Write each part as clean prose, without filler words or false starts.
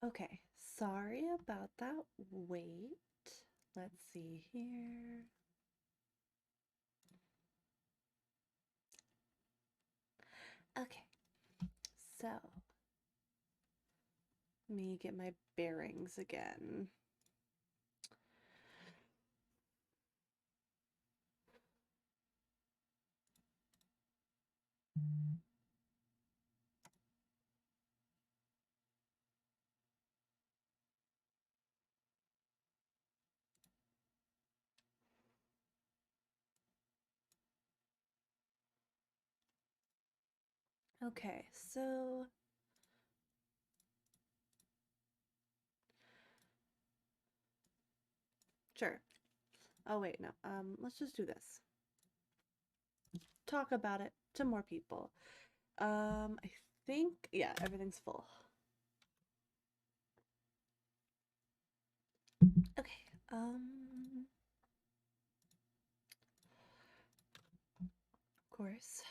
Okay, sorry about that wait. Let's see here. Okay, so let me get my bearings again. Okay, so sure. Oh wait, no. Let's just do this. Talk about it to more people. I think yeah, everything's full. Okay. Of course.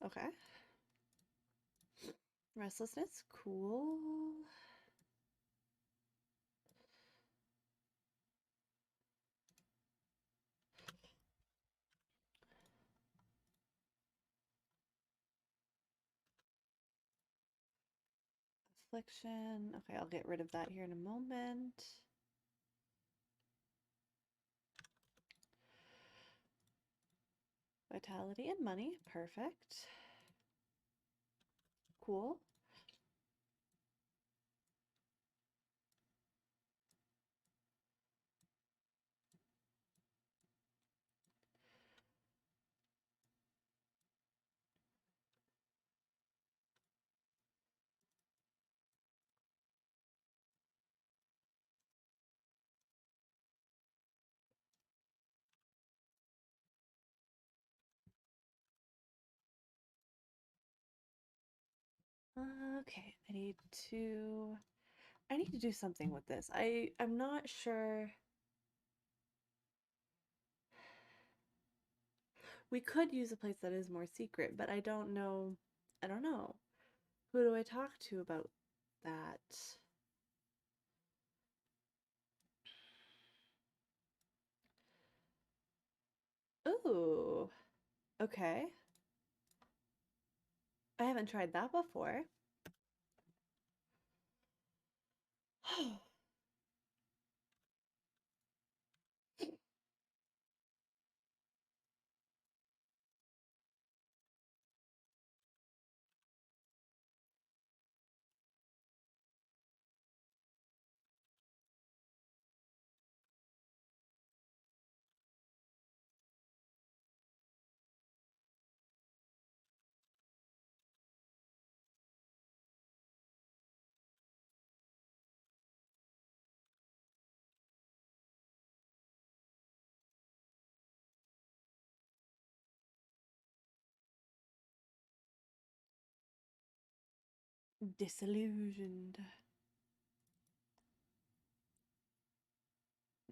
Okay. Restlessness, cool. Affliction. Okay, I'll get rid of that here in a moment. Vitality and money. Perfect. Cool. Okay, I need to do something with this. I'm not sure. We could use a place that is more secret, but I don't know. I don't know. Who do I talk to about that? Ooh, okay. I haven't tried that before. Disillusioned.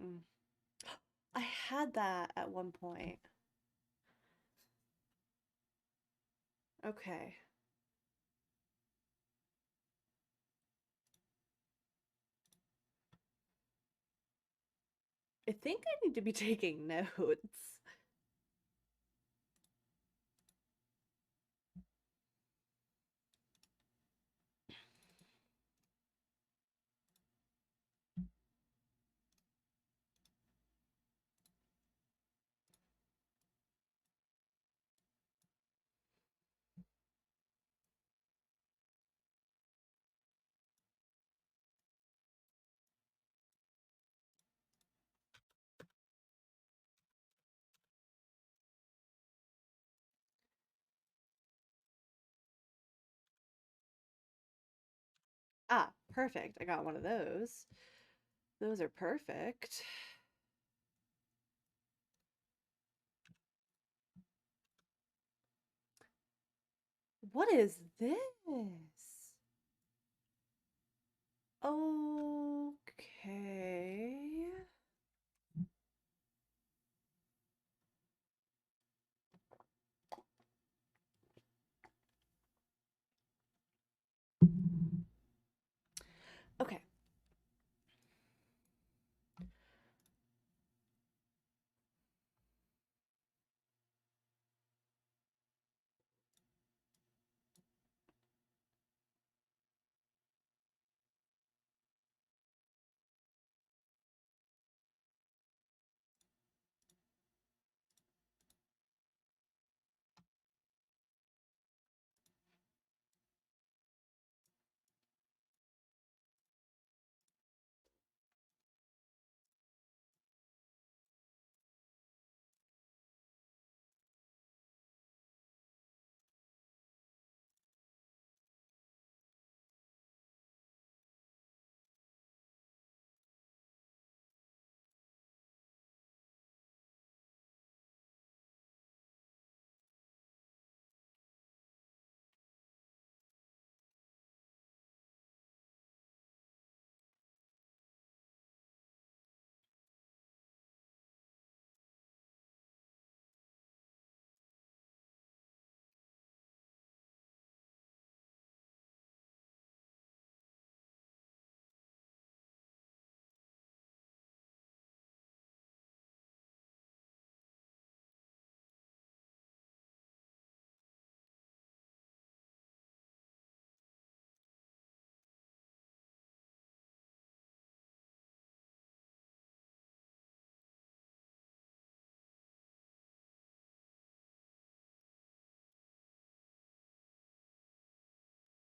Mm. I had that at one point. Okay. I think I need to be taking notes. Ah, perfect. I got one of those. Those are perfect. What is this? Okay. Okay.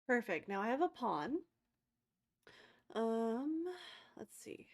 Perfect. Now I have a pawn. Um, let's see.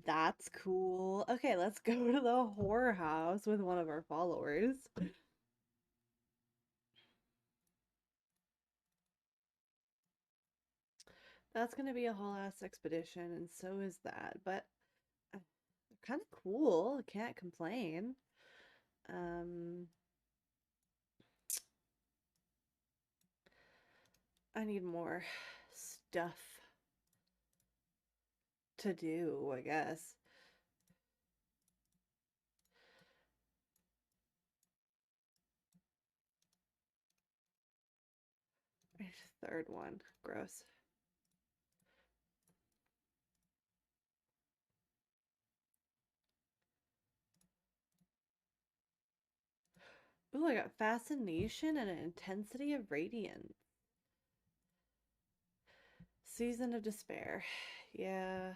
That's cool. Okay, let's go to the horror house with one of our followers. That's gonna be a whole ass expedition, and so is that. But they're kind of cool. Can't complain. Um, I need more stuff to do, I guess. Third one. Gross. Ooh, I got fascination and an intensity of radiance. Season of despair. Yeah.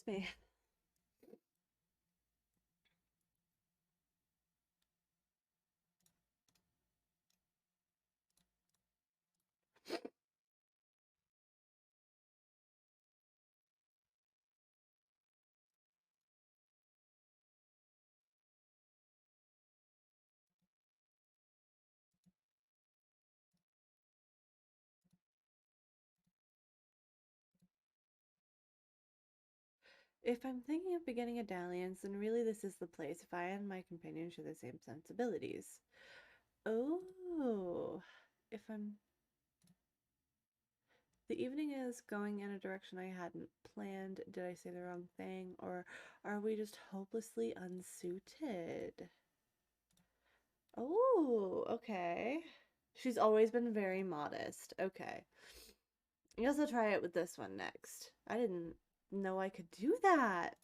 It's me. If I'm thinking of beginning a dalliance, then really this is the place if I and my companion share the same sensibilities. Oh, if I'm... The evening is going in a direction I hadn't planned. Did I say the wrong thing? Or are we just hopelessly unsuited? Oh, okay. She's always been very modest. Okay. I guess I'll try it with this one next. I didn't know I could do that.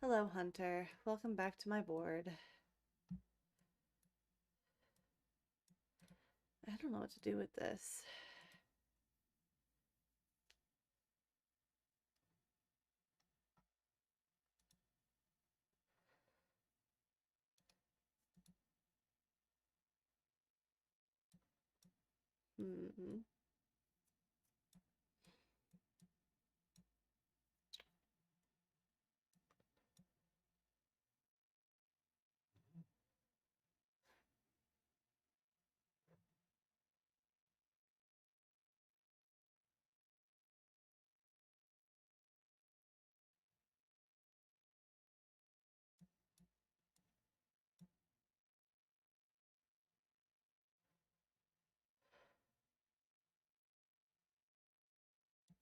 Hello, Hunter. Welcome back to my board. I don't know what to do with this. Hmm.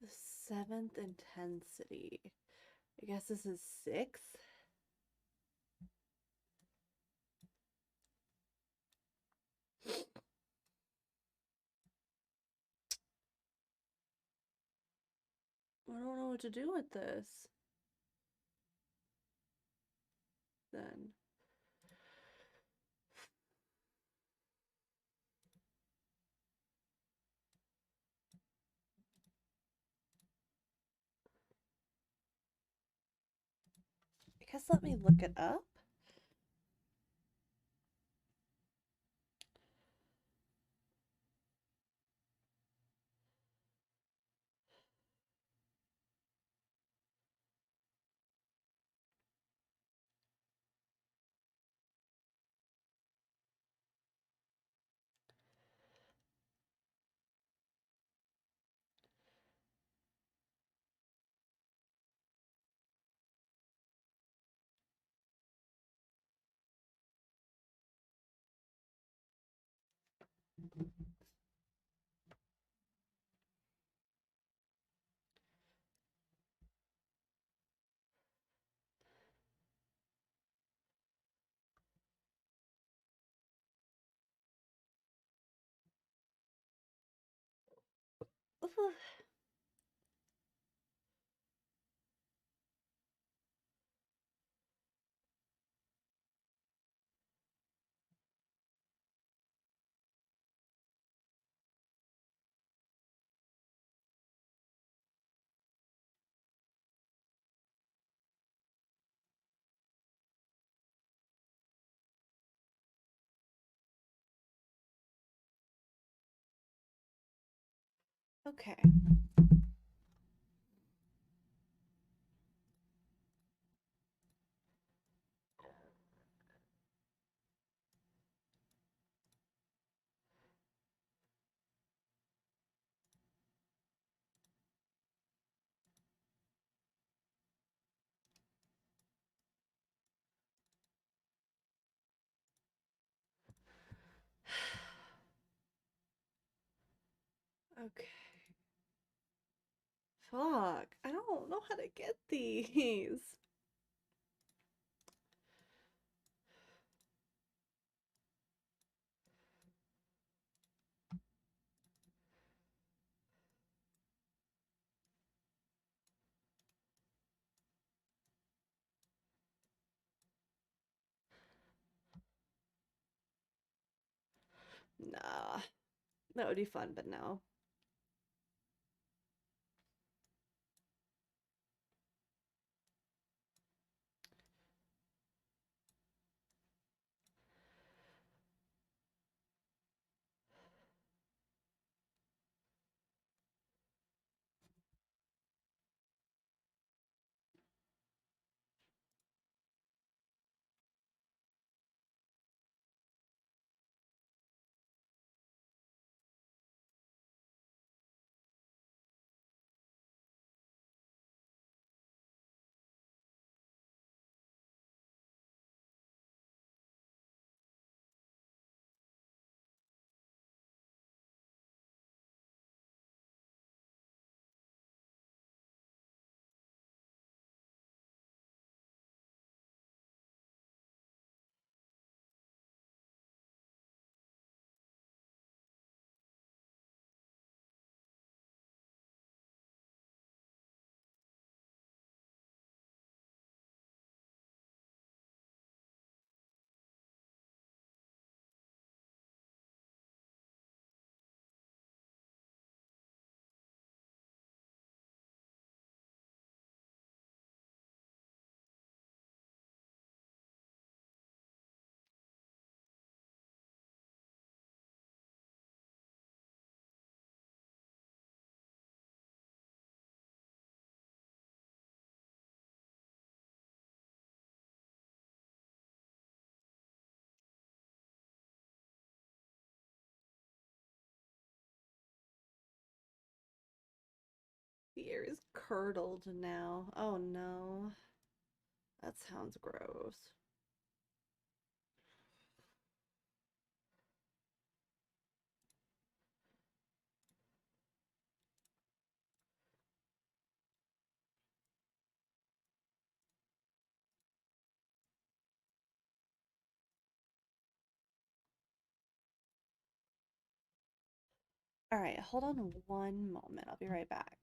The seventh intensity. I guess this is sixth. I don't know what to do with this. Then. I guess let me look it up. Okay. Okay. Fuck. I don't know how to get these. Nah. That would be fun, but no. curdled now. Oh no. That sounds gross. All right, hold on one moment. I'll be right back.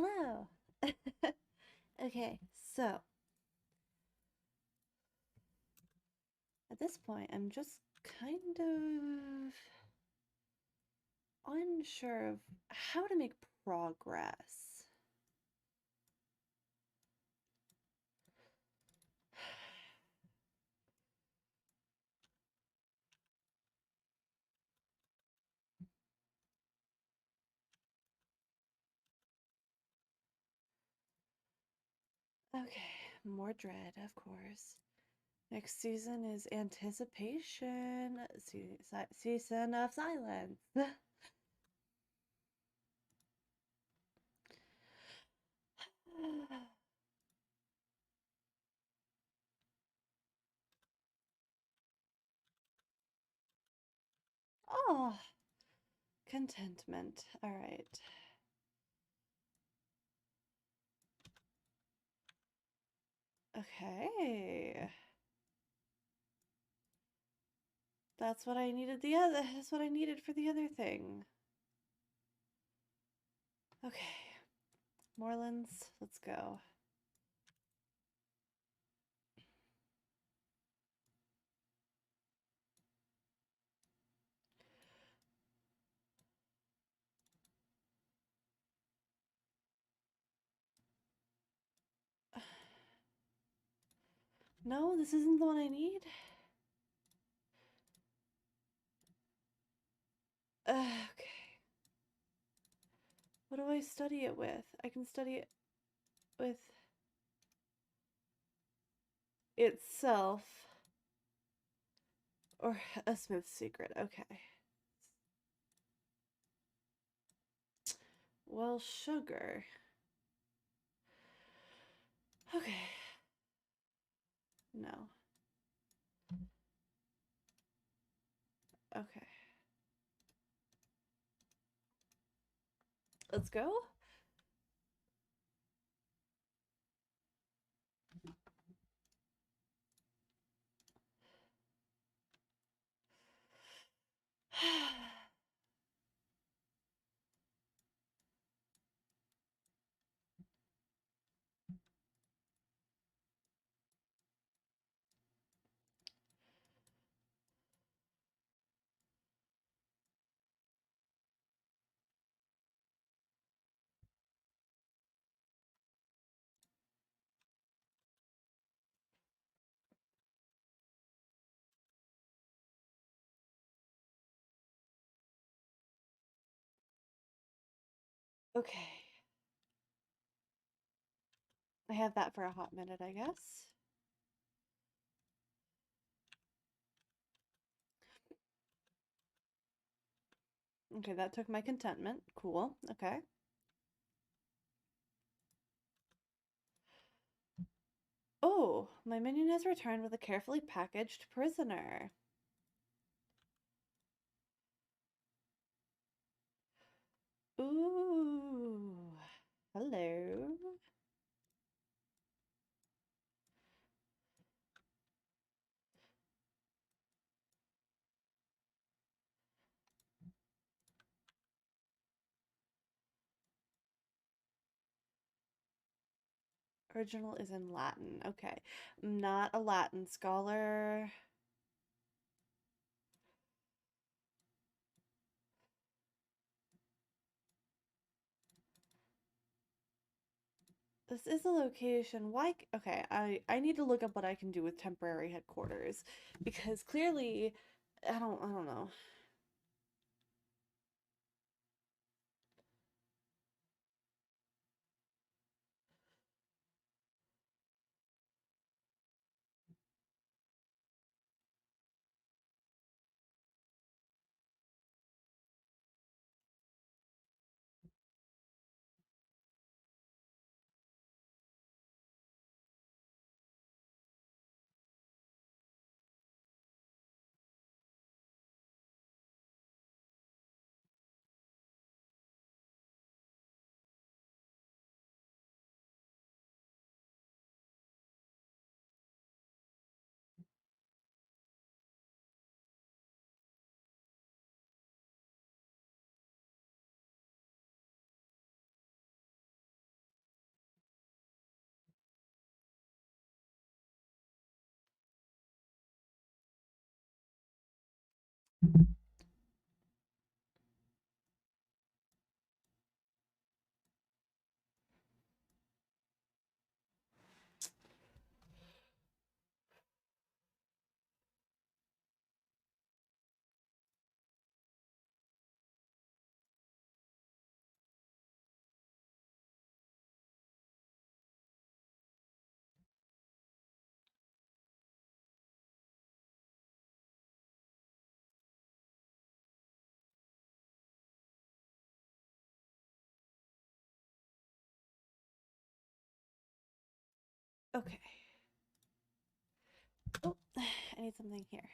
Hello. Okay, so at this point, I'm just kind of unsure of how to make progress. Okay, more dread, of course. Next season is anticipation. Season of silence. Oh, contentment. All right. Okay. That's what I needed for the other thing. Okay. Morelands, let's go. No, this isn't the one I need. Okay. What do I study it with? I can study it with itself or a Smith's secret. Okay. Well, sugar. Okay. No. Okay. Let's go. Okay. I have that for a hot minute, I guess. Okay, that took my contentment. Cool. Okay. Oh, my minion has returned with a carefully packaged prisoner. Ooh. Hello. Original is in Latin. Okay. I'm not a Latin scholar. This is a location. Why? Okay, I need to look up what I can do with temporary headquarters because clearly I don't know. Okay. Oh, I need something here.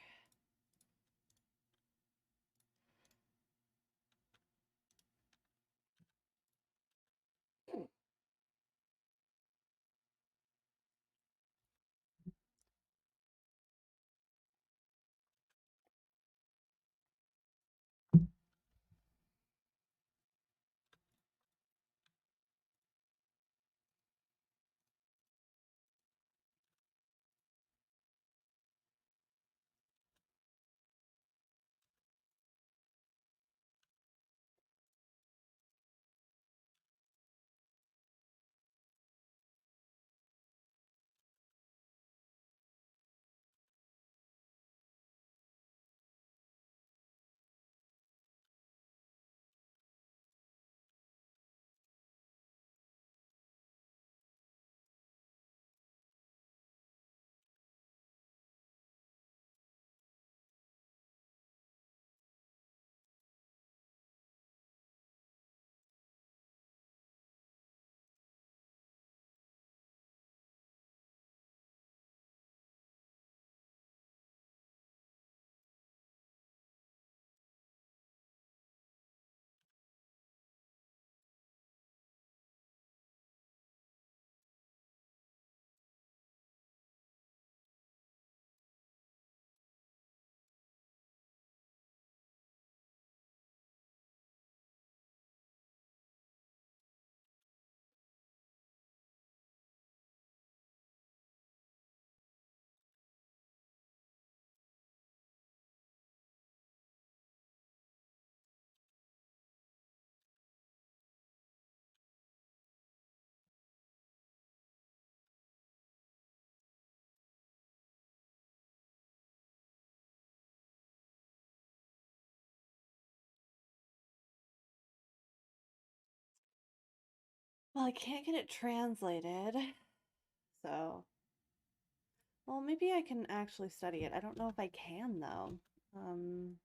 Well, I can't get it translated. So, well, maybe I can actually study it. I don't know if I can, though. Um,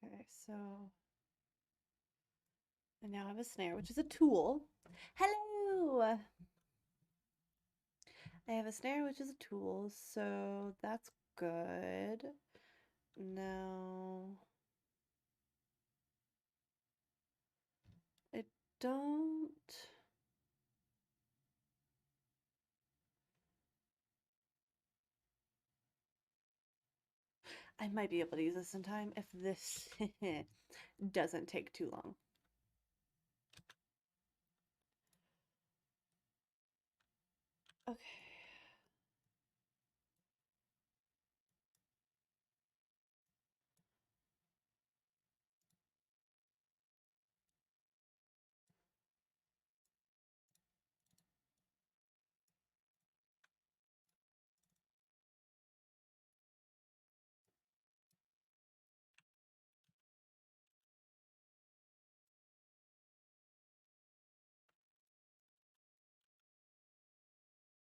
okay, so I now have a snare, which is a tool. Hello! I have a snare, which is a tool, so that's good. Now, I don't... I might be able to use this in time if this doesn't take too long. Okay.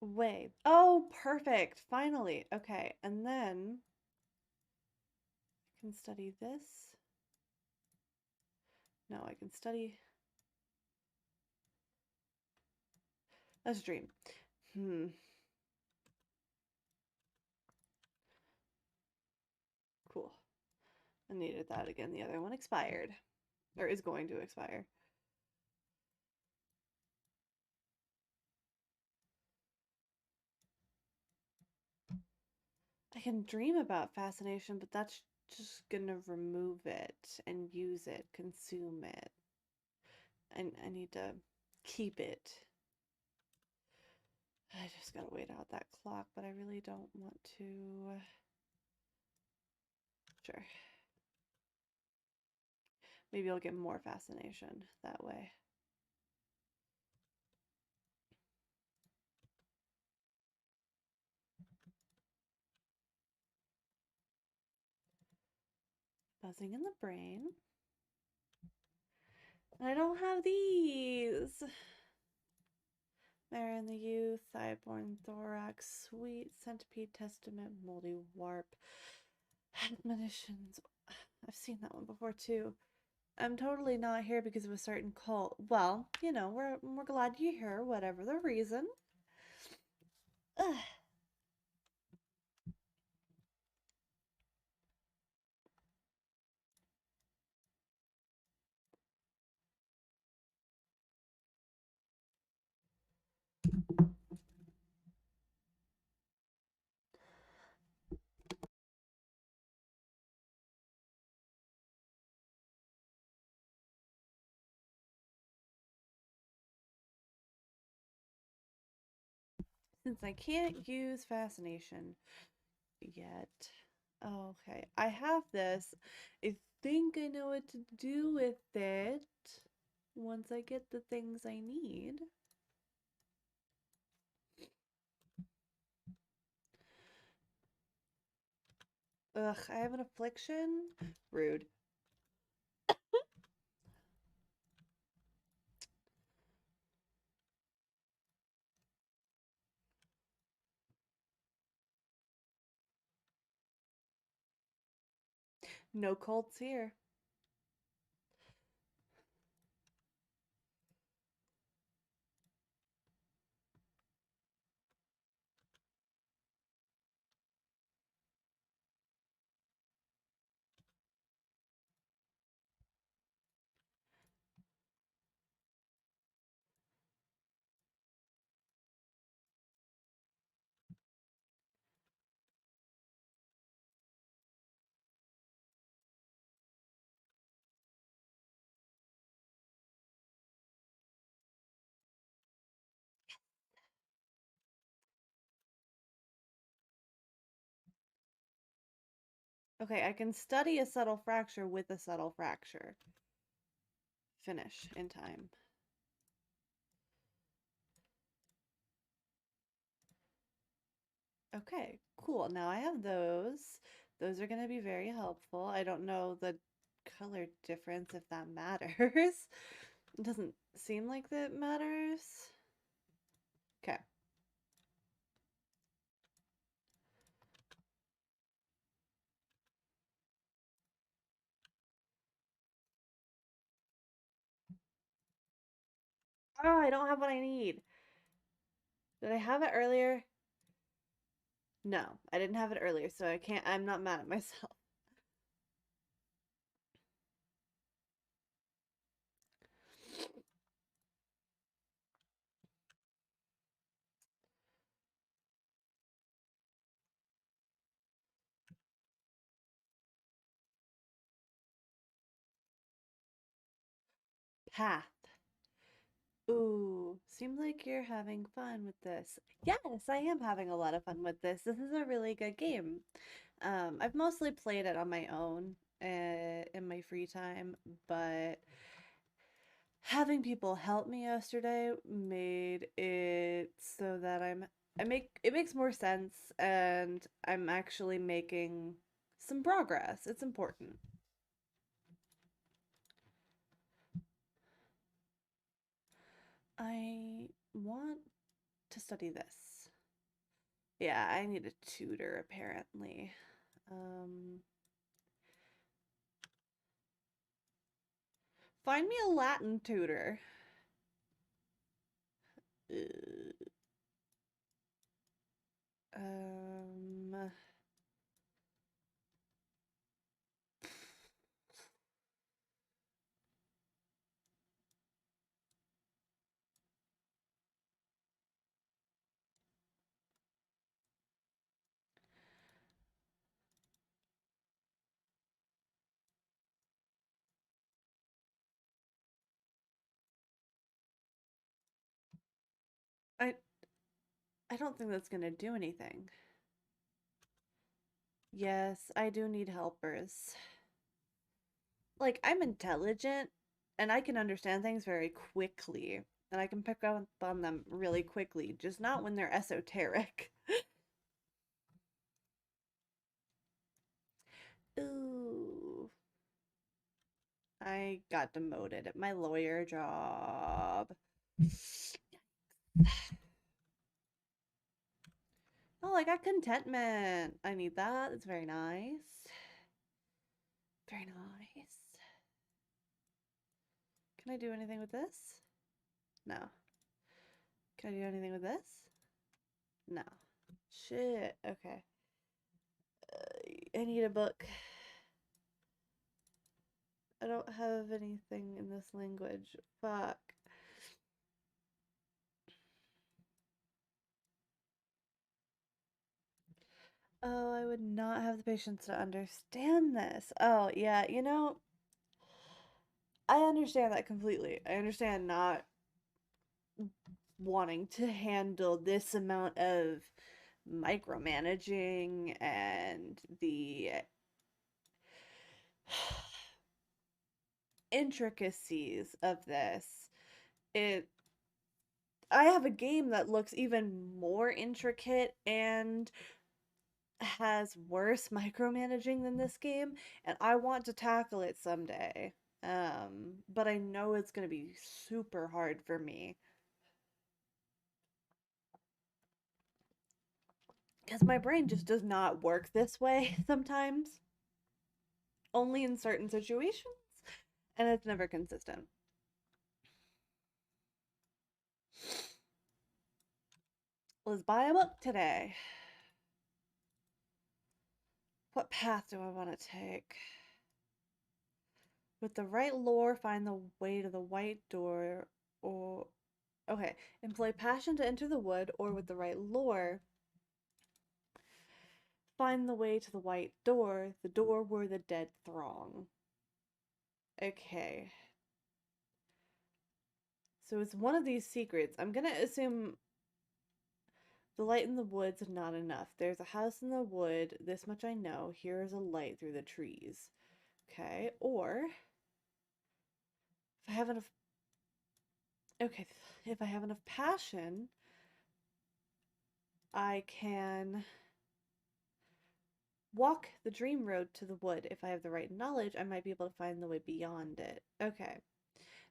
Wave. Oh, perfect. Finally. Okay. And then I can study this. No, I can study. Let's dream. Cool. I needed that again. The other one expired. Or is going to expire. I can dream about fascination, but that's just gonna remove it and use it, consume it. And I need to keep it. I just gotta wait out that clock, but I really don't want to. Sure. Maybe I'll get more fascination that way. Buzzing in the brain. I don't have these. Mare in the youth, thigh-borne thorax, sweet centipede, testament, moldy warp, admonitions. I've seen that one before too. I'm totally not here because of a certain cult. Well, you know, we're glad you're here, whatever the reason. Ugh. Since I can't use fascination yet. Okay, I have this. I think I know what to do with it once I get the things I need. Ugh, I have an affliction? Rude. No cults here. Okay, I can study a subtle fracture with a subtle fracture. Finish in time. Okay, cool. Now I have those. Those are going to be very helpful. I don't know the color difference if that matters. It doesn't seem like that matters. Okay. Oh, I don't have what I need. Did I have it earlier? No, I didn't have it earlier, so I can't, I'm not mad at myself. Path. Ooh, seems like you're having fun with this. Yes, I am having a lot of fun with this. This is a really good game. I've mostly played it on my own in my free time, but having people help me yesterday made it so that it makes more sense and I'm actually making some progress. It's important. I want to study this. Yeah, I need a tutor apparently. Um, find me a Latin tutor. Uh, um, I I don't think that's gonna do anything. Yes, I do need helpers. Like, I'm intelligent and I can understand things very quickly, and I can pick up on them really quickly, just not when they're esoteric. Ooh. I got demoted at my lawyer job. Oh, I got contentment. I need that. It's very nice. Very nice. Can I do anything with this? No. Can I do anything with this? No. Shit. Okay. I need a book. I don't have anything in this language. Fuck. Oh, I would not have the patience to understand this. Oh, yeah, you know, I understand that completely. I understand not wanting to handle this amount of micromanaging and the intricacies of this. It I have a game that looks even more intricate and has worse micromanaging than this game, and I want to tackle it someday. But I know it's going to be super hard for me because my brain just does not work this way sometimes, only in certain situations, and it's never consistent. Let's buy a book today. What path do I want to take? With the right lore, find the way to the white door, or okay, employ passion to enter the wood, or with the right lore, find the way to the door where the dead throng. Okay. So it's one of these secrets. I'm gonna assume the light in the wood's not enough. There's a house in the wood, this much I know. Here is a light through the trees. Okay, or if I have enough okay, if I have enough passion, I can walk the dream road to the wood. If I have the right knowledge, I might be able to find the way beyond it. Okay.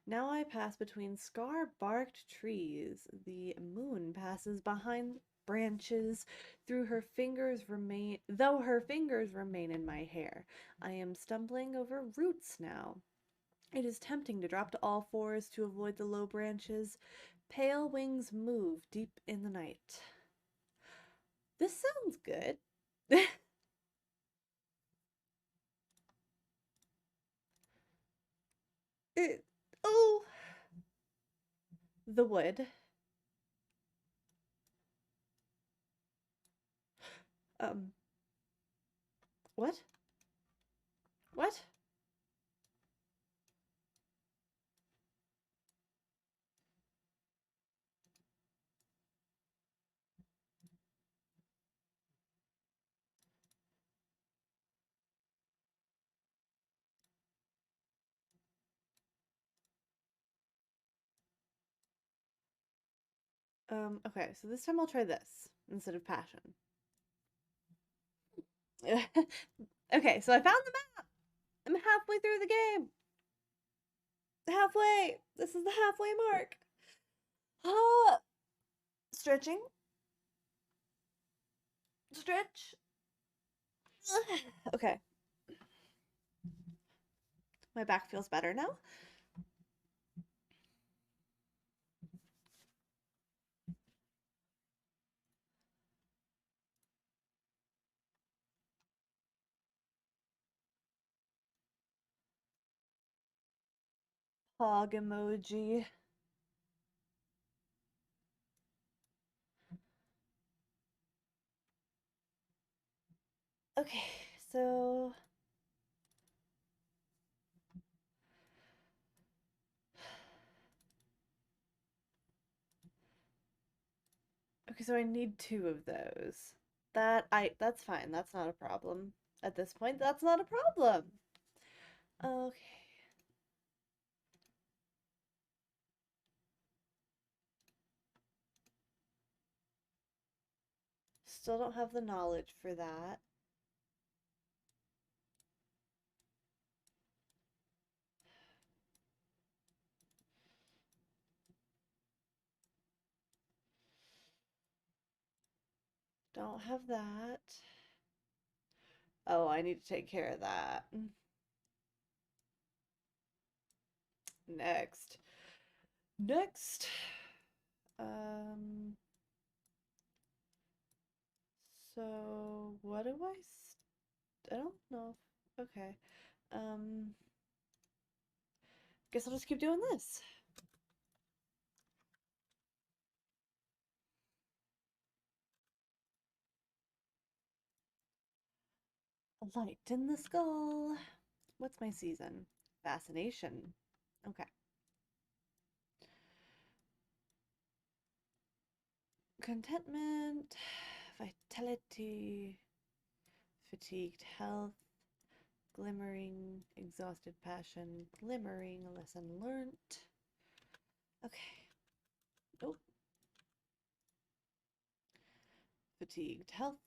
Now I pass between scar-barked trees. The moon passes behind branches through her fingers remain though her fingers remain in my hair. I am stumbling over roots now. It is tempting to drop to all fours to avoid the low branches. Pale wings move deep in the night. This sounds good. it, oh, the wood. Um, what? What? Okay, so this time I'll try this instead of passion. Okay, so I found the map. I'm halfway through the game. Halfway. This is the halfway mark. Ah, stretching. Stretch. Okay. My back feels better now. Hog emoji. Okay, so okay, so I need two of those. That's fine. That's not a problem. At this point, that's not a problem. Okay. Still don't have the knowledge for that. Don't have that. Oh, I need to take care of that. Next. Next. Um, so what do I don't know. Okay. Um, guess I'll just keep doing this. A light in the skull. What's my season? Fascination. Okay. Contentment, vitality, fatigued health, glimmering, exhausted passion, glimmering, lesson learnt. Okay. Oh, fatigued health.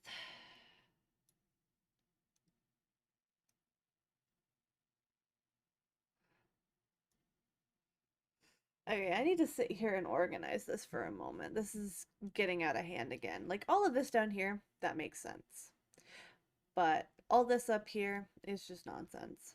Okay, I need to sit here and organize this for a moment. This is getting out of hand again. Like all of this down here, that makes sense. But all this up here is just nonsense.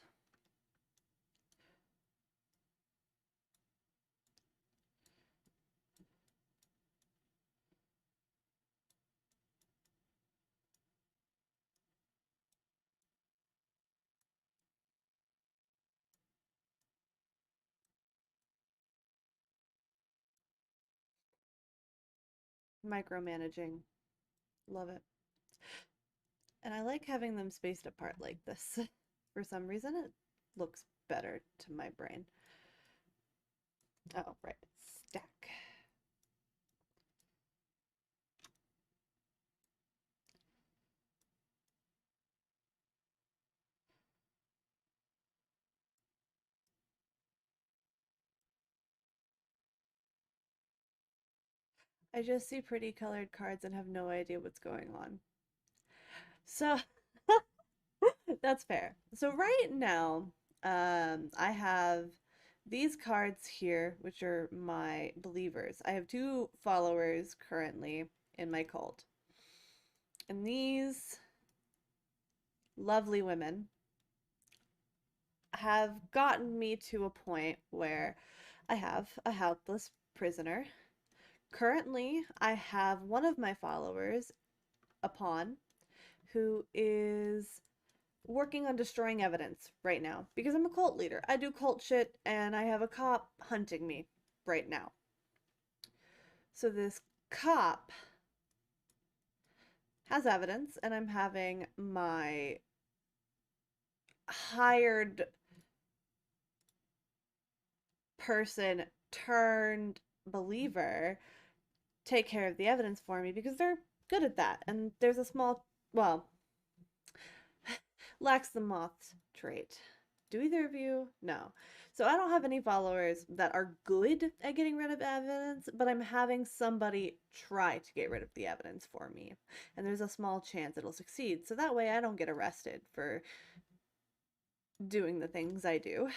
Micromanaging. Love it. And I like having them spaced apart like this. For some reason, it looks better to my brain. Oh, right. Stack. I just see pretty colored cards and have no idea what's going on. So that's fair. So right now, I have these cards here, which are my believers. I have two followers currently in my cult. And these lovely women have gotten me to a point where I have a helpless prisoner. Currently, I have one of my followers, a pawn, who is working on destroying evidence right now because I'm a cult leader. I do cult shit and I have a cop hunting me right now. So this cop has evidence and I'm having my hired person turned believer take care of the evidence for me because they're good at that. And there's a small, well, lacks the moth trait. Do either of you? No. So I don't have any followers that are good at getting rid of evidence, but I'm having somebody try to get rid of the evidence for me. And there's a small chance it'll succeed. So that way I don't get arrested for doing the things I do.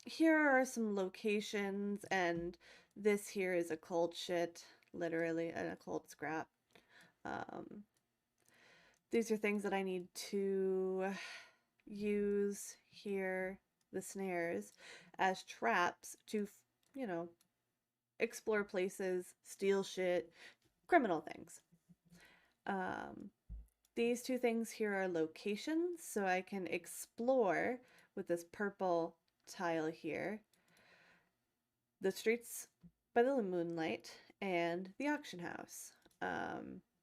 Here are some locations, and this here is a cult shit, literally, and a cult scrap. These are things that I need to use here, the snares, as traps to, you know, explore places, steal shit, criminal things. Um, these two things here are locations, so I can explore with this purple tile here the streets by the moonlight and the auction house.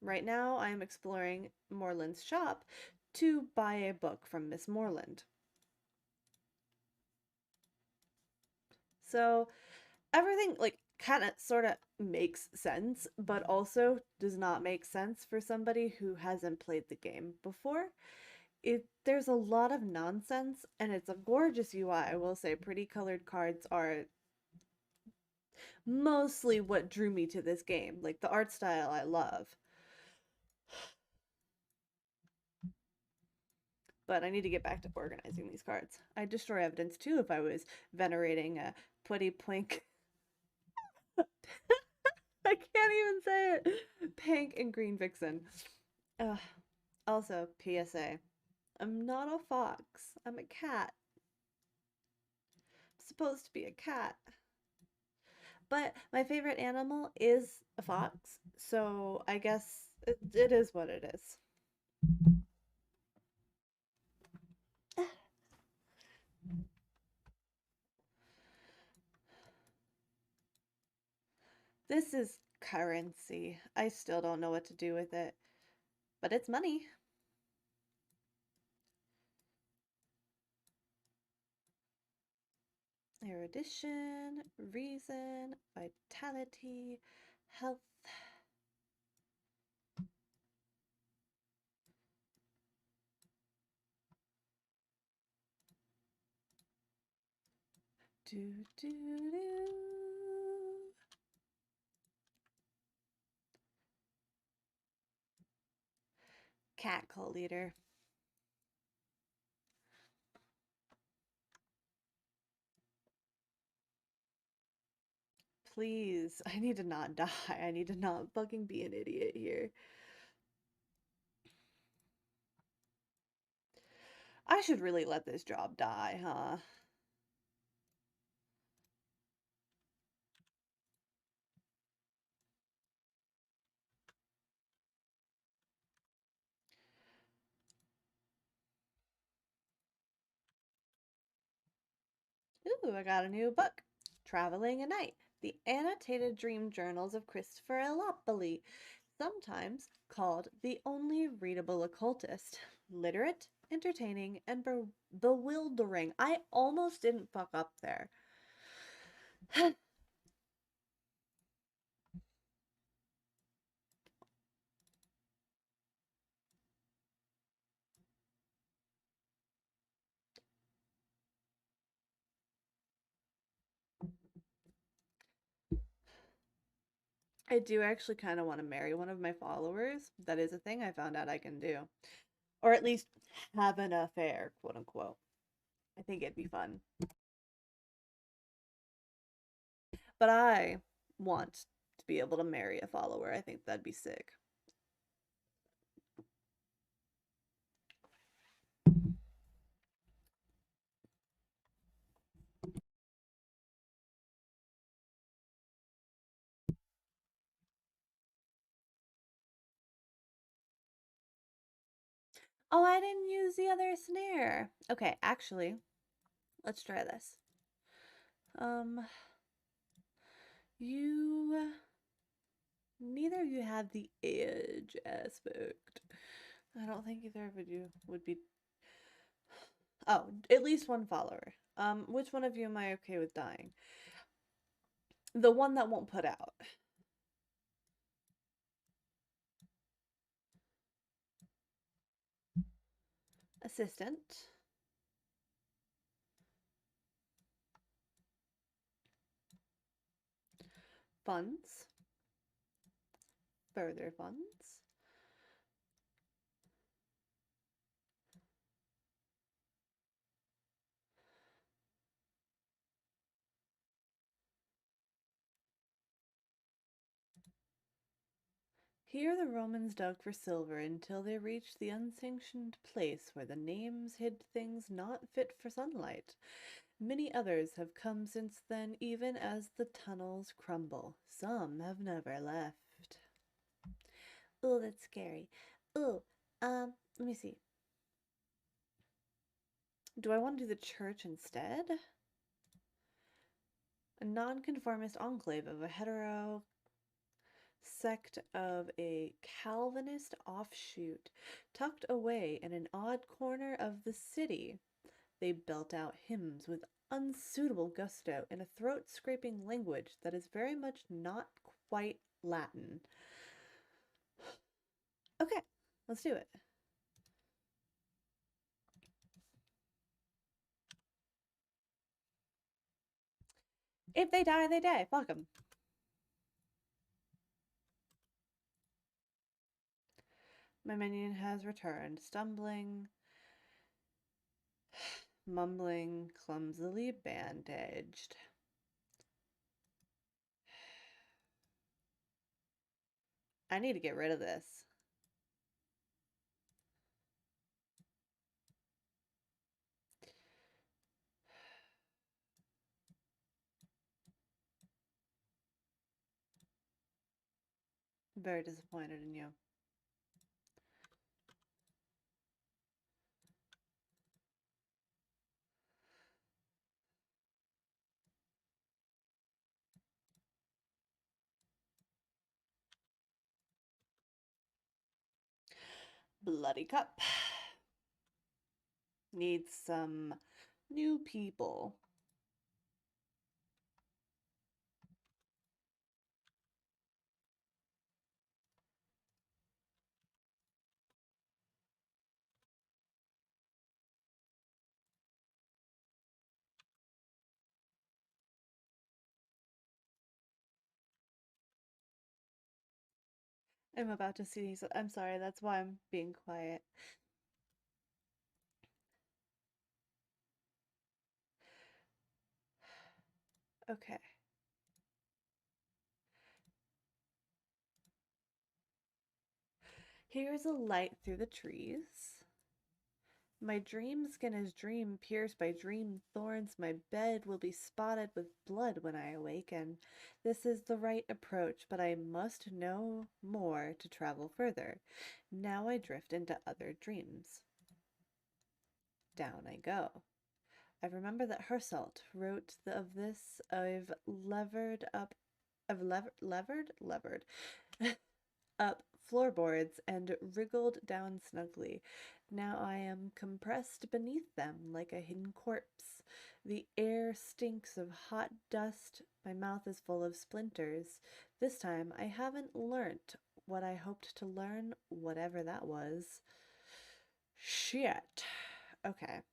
Right now, I'm exploring Moreland's shop to buy a book from Miss Moreland. So everything like kind of sort of makes sense, but also does not make sense for somebody who hasn't played the game before. There's a lot of nonsense and it's a gorgeous UI. I will say pretty colored cards are mostly what drew me to this game. Like the art style I love. But I need to get back to organizing these cards. I'd destroy evidence too if I was venerating a putty plink. I can't can't even say it. Pink and green vixen. Ugh. Also, PSA. I'm not a fox. I'm a cat. I'm supposed to be a cat. But my favorite animal is a fox, so I guess it is what it is. This is currency. I still don't know what to do with it, but it's money. Erudition, reason, vitality, health. Do do do. Cat cult leader. Please, I need to not die. I need to not fucking be an idiot here. I should really let this job die, huh? Ooh, I got a new book. Traveling at Night. The Annotated Dream Journals of Christopher Elopoli, sometimes called the only readable occultist. Literate, entertaining, and bewildering. I almost didn't fuck up there. I do actually kind of want to marry one of my followers. That is a thing I found out I can do. Or at least have an affair, quote unquote. I think it'd be fun. But I want to be able to marry a follower. I think that'd be sick. Oh, I didn't use the other snare. Okay, actually, let's try this. Um, you neither of you have the edge aspect. I don't think either of you would be. Oh, at least one follower. Which one of you am I okay with dying? The one that won't put out. Assistant. Funds. Further funds. Here the Romans dug for silver until they reached the unsanctioned place where the names hid things not fit for sunlight. Many others have come since then, even as the tunnels crumble. Some have never left. Oh, that's scary. Oh, let me see. Do I want to do the church instead? A nonconformist enclave of a hetero sect of a Calvinist offshoot, tucked away in an odd corner of the city. They belt out hymns with unsuitable gusto in a throat scraping language that is very much not quite Latin. Okay, let's do it. If they die, they die. Fuck them. My minion has returned, stumbling, mumbling, clumsily bandaged. I need to get rid of this. I'm very disappointed in you. Bloody cup. Needs some new people. I'm about to see. I'm sorry, that's why I'm being quiet. Okay. Here's a light through the trees. My dream skin is dream pierced by dream thorns. My bed will be spotted with blood when I awaken. This is the right approach, but I must know more to travel further. Now I drift into other dreams. Down I go. I remember that Herselt wrote of this. I've levered up floorboards and wriggled down snugly. Now I am compressed beneath them like a hidden corpse. The air stinks of hot dust. My mouth is full of splinters. This time I haven't learnt what I hoped to learn, whatever that was. Shit. Okay.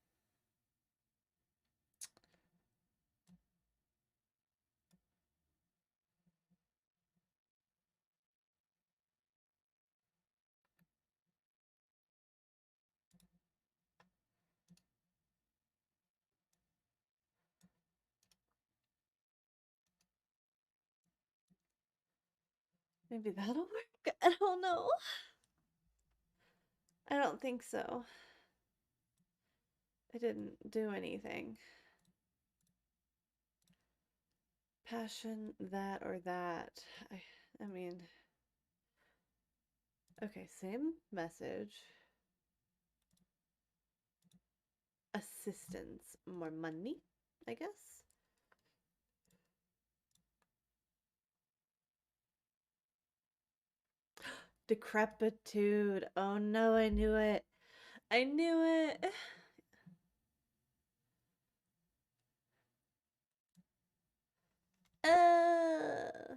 Maybe that'll work. I don't know. I don't think so. I didn't do anything. Passion, that or that. I mean, okay, same message. Assistance, more money, I guess. Decrepitude. Oh no, I knew it. I knew it. Uh,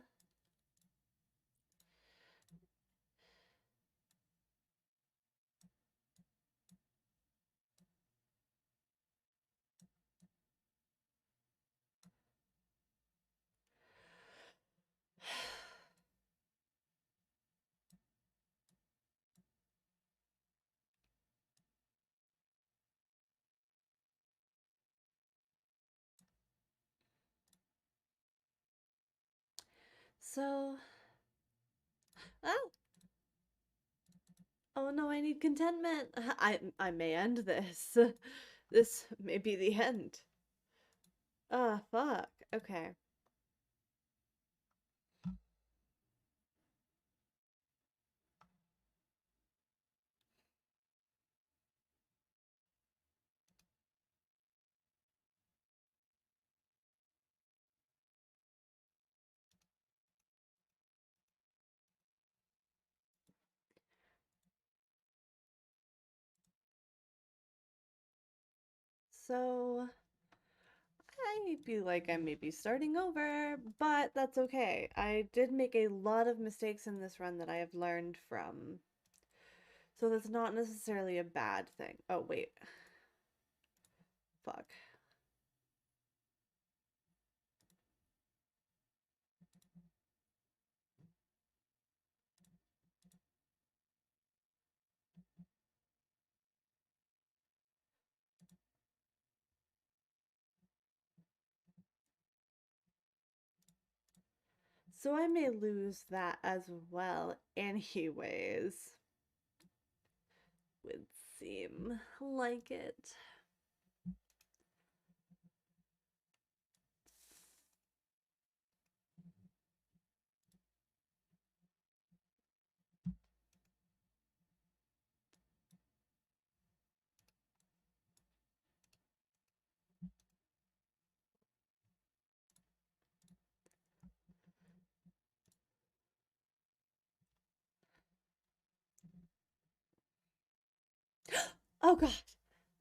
so, oh, oh no, I need contentment. I may end this. This may be the end. Ah, fuck. Okay. So, I feel like I may be starting over, but that's okay. I did make a lot of mistakes in this run that I have learned from. So that's not necessarily a bad thing. Oh, wait. Fuck. So I may lose that as well anyways. Would seem like it. Oh god,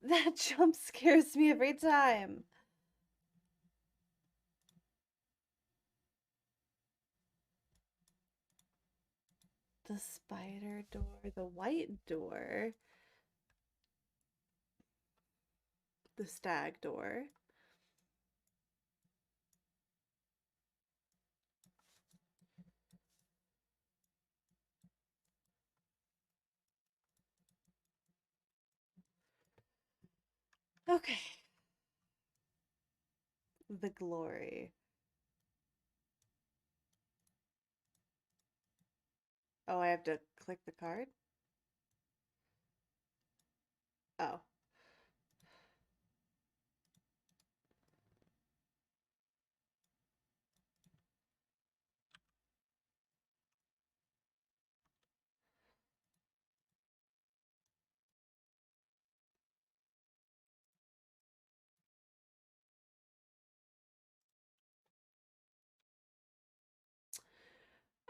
that jump scares me every time. The spider door, the white door, the stag door. Okay. The glory. Oh, I have to click the card? Oh.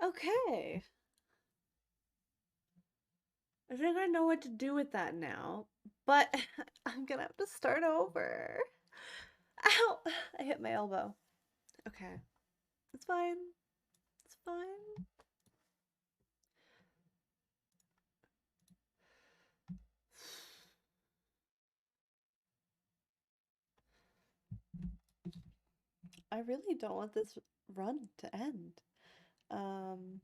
Okay. I think I know what to do with that now, but I'm gonna have to start over. Ow! I hit my elbow. Okay. It's fine. It's fine. I really don't want this run to end. Um,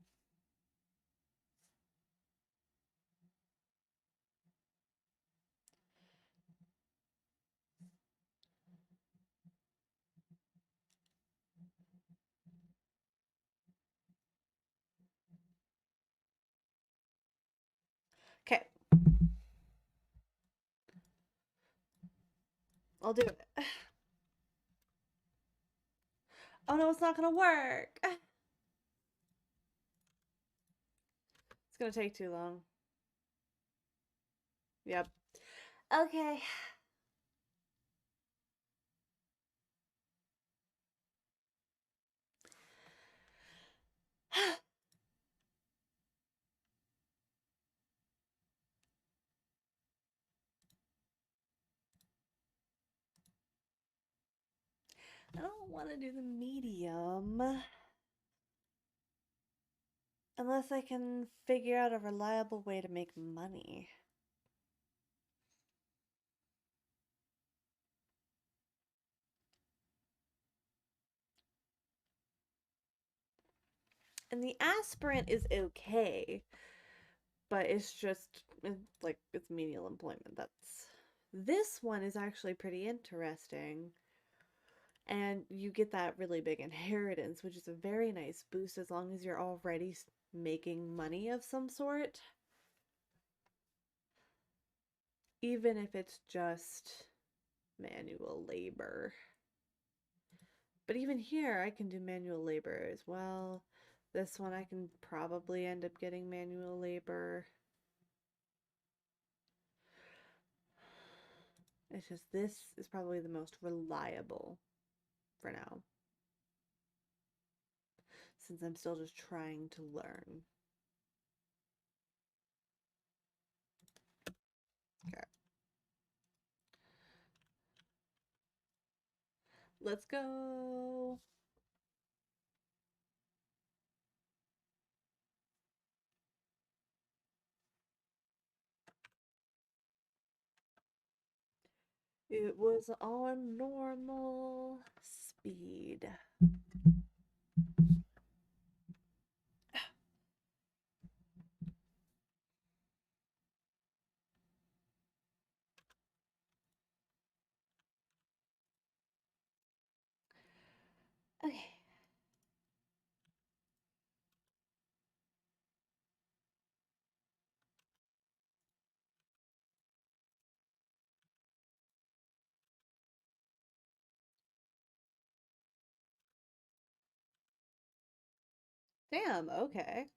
okay. I'll do it. Oh no, it's not gonna work. It's gonna take too long. Yep. Okay. I don't want to do the medium unless I can figure out a reliable way to make money. And the aspirant is okay, but it's just like it's menial employment. That's this one is actually pretty interesting. And you get that really big inheritance, which is a very nice boost as long as you're already making money of some sort. Even if it's just manual labor. But even here, I can do manual labor as well. This one, I can probably end up getting manual labor. It's just this is probably the most reliable for now, since I'm still just trying to learn. Okay. Let's go. It was on normal speed. Okay. Damn, okay.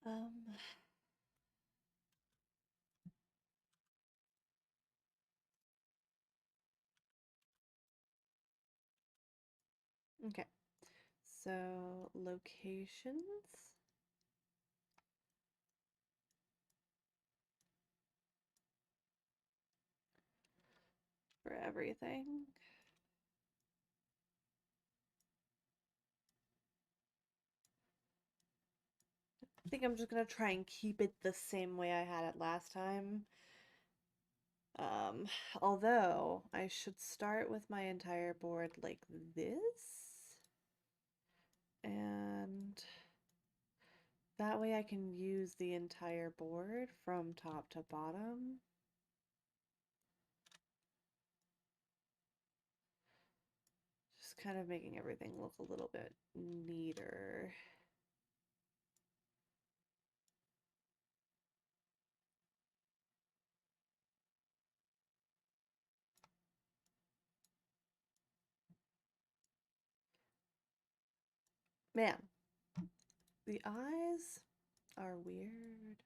Um, okay. So, locations for everything. I think I'm just gonna try and keep it the same way I had it last time. Um, Although I should start with my entire board like this, and that way I can use the entire board from top to bottom. Just kind of making everything look a little bit neater. Man, the eyes are weird.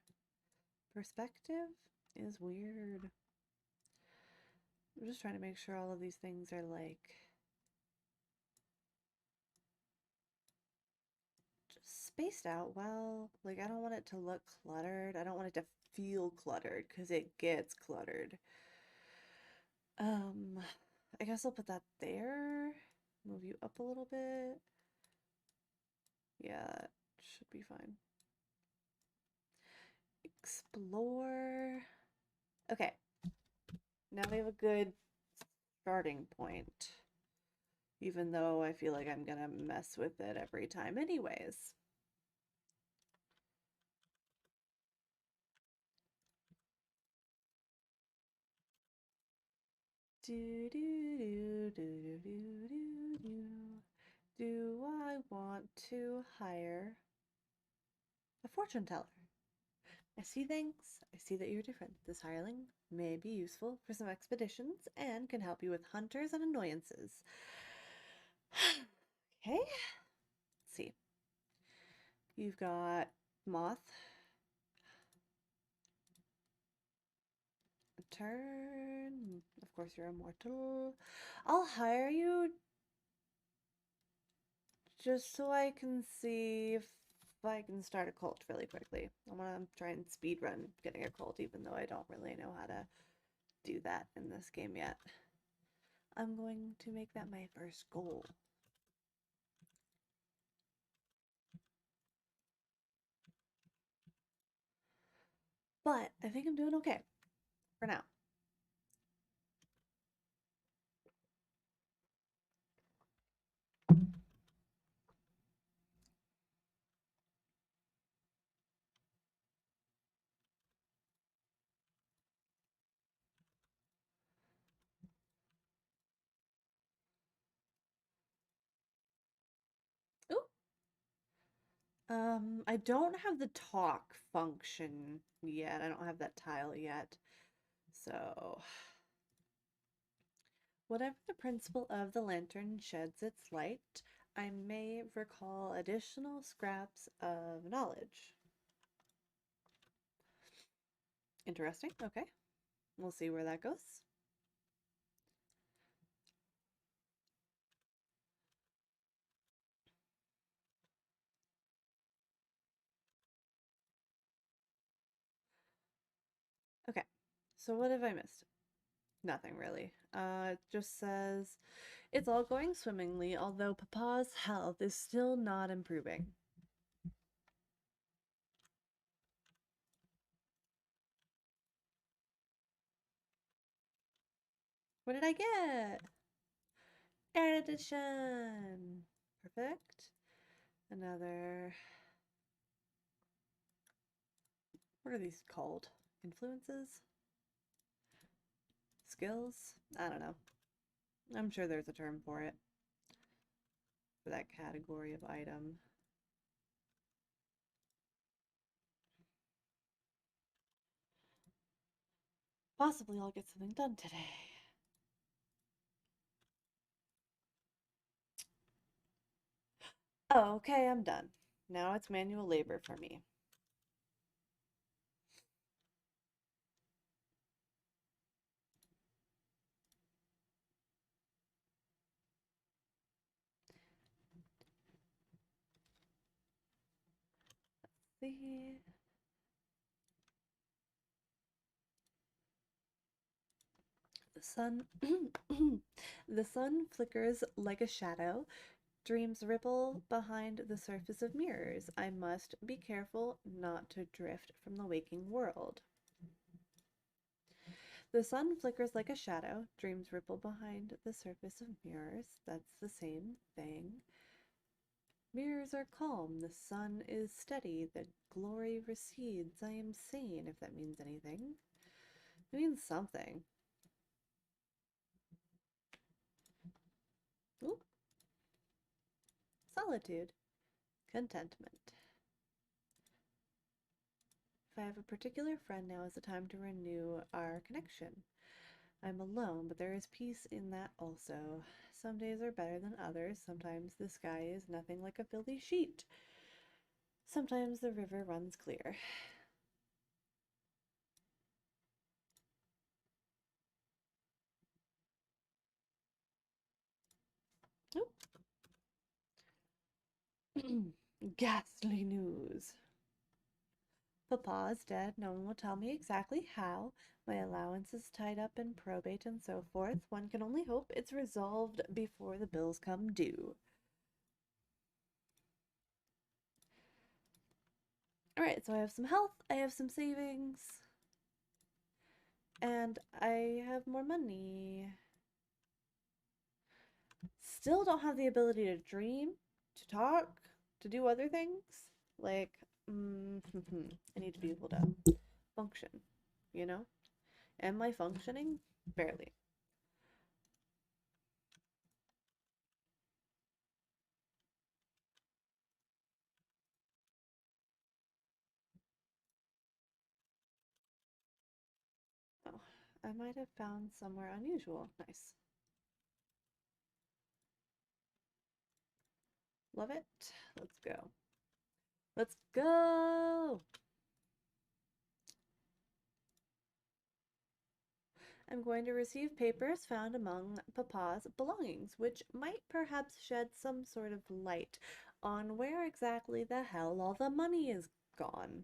Perspective is weird. I'm just trying to make sure all of these things are like just spaced out well. Like, I don't want it to look cluttered. I don't want it to feel cluttered because it gets cluttered. Um, I guess I'll put that there. Move you up a little bit. Yeah, that should be fine. Explore. Okay, now we have a good starting point. Even though I feel like I'm gonna mess with it every time anyways. Do do do do do do do. Do I want to hire a fortune teller? I see things. I see that you're different. This hireling may be useful for some expeditions and can help you with hunters and annoyances. Okay, let's see. You've got moth, a turn. Of course, you're immortal. I'll hire you just so I can see if I can start a cult really quickly. I want to try and speed run getting a cult, even though I don't really know how to do that in this game yet. I'm going to make that my first goal. But I think I'm doing okay for now. Ooh. I don't have the talk function yet. I don't have that tile yet. So, whatever the principle of the lantern sheds its light, I may recall additional scraps of knowledge. Interesting. Okay. We'll see where that goes. Okay. So what have I missed? Nothing really. It just says it's all going swimmingly, although Papa's health is still not improving. What did I get? Air edition. Perfect. Another. What are these called? Influences? Skills? I don't know. I'm sure there's a term for it. For that category of item. Possibly I'll get something done today. Oh, okay, I'm done. Now it's manual labor for me. See? The sun the sun flickers like a shadow. Dreams ripple behind the surface of mirrors. I must be careful not to drift from the waking world. The sun flickers like a shadow. Dreams ripple behind the surface of mirrors. That's the same thing. Mirrors are calm. The sun is steady. The glory recedes. I am sane, if that means anything. It means something. Ooh, solitude. Contentment. If I have a particular friend, now is the time to renew our connection. I'm alone, but there is peace in that also. Some days are better than others. Sometimes the sky is nothing like a filthy sheet. Sometimes the river runs clear. Ghastly news. Papa's dead. No one will tell me exactly how. My allowance is tied up in probate and so forth. One can only hope it's resolved before the bills come due. Alright, so I have some health, I have some savings, and I have more money. Still don't have the ability to dream, to talk, to do other things. Like, I need to be able to function, you know? Am I functioning? Barely. Oh, I might have found somewhere unusual. Nice. Love it. Let's go. Let's go! I'm going to receive papers found among Papa's belongings, which might perhaps shed some sort of light on where exactly the hell all the money is gone.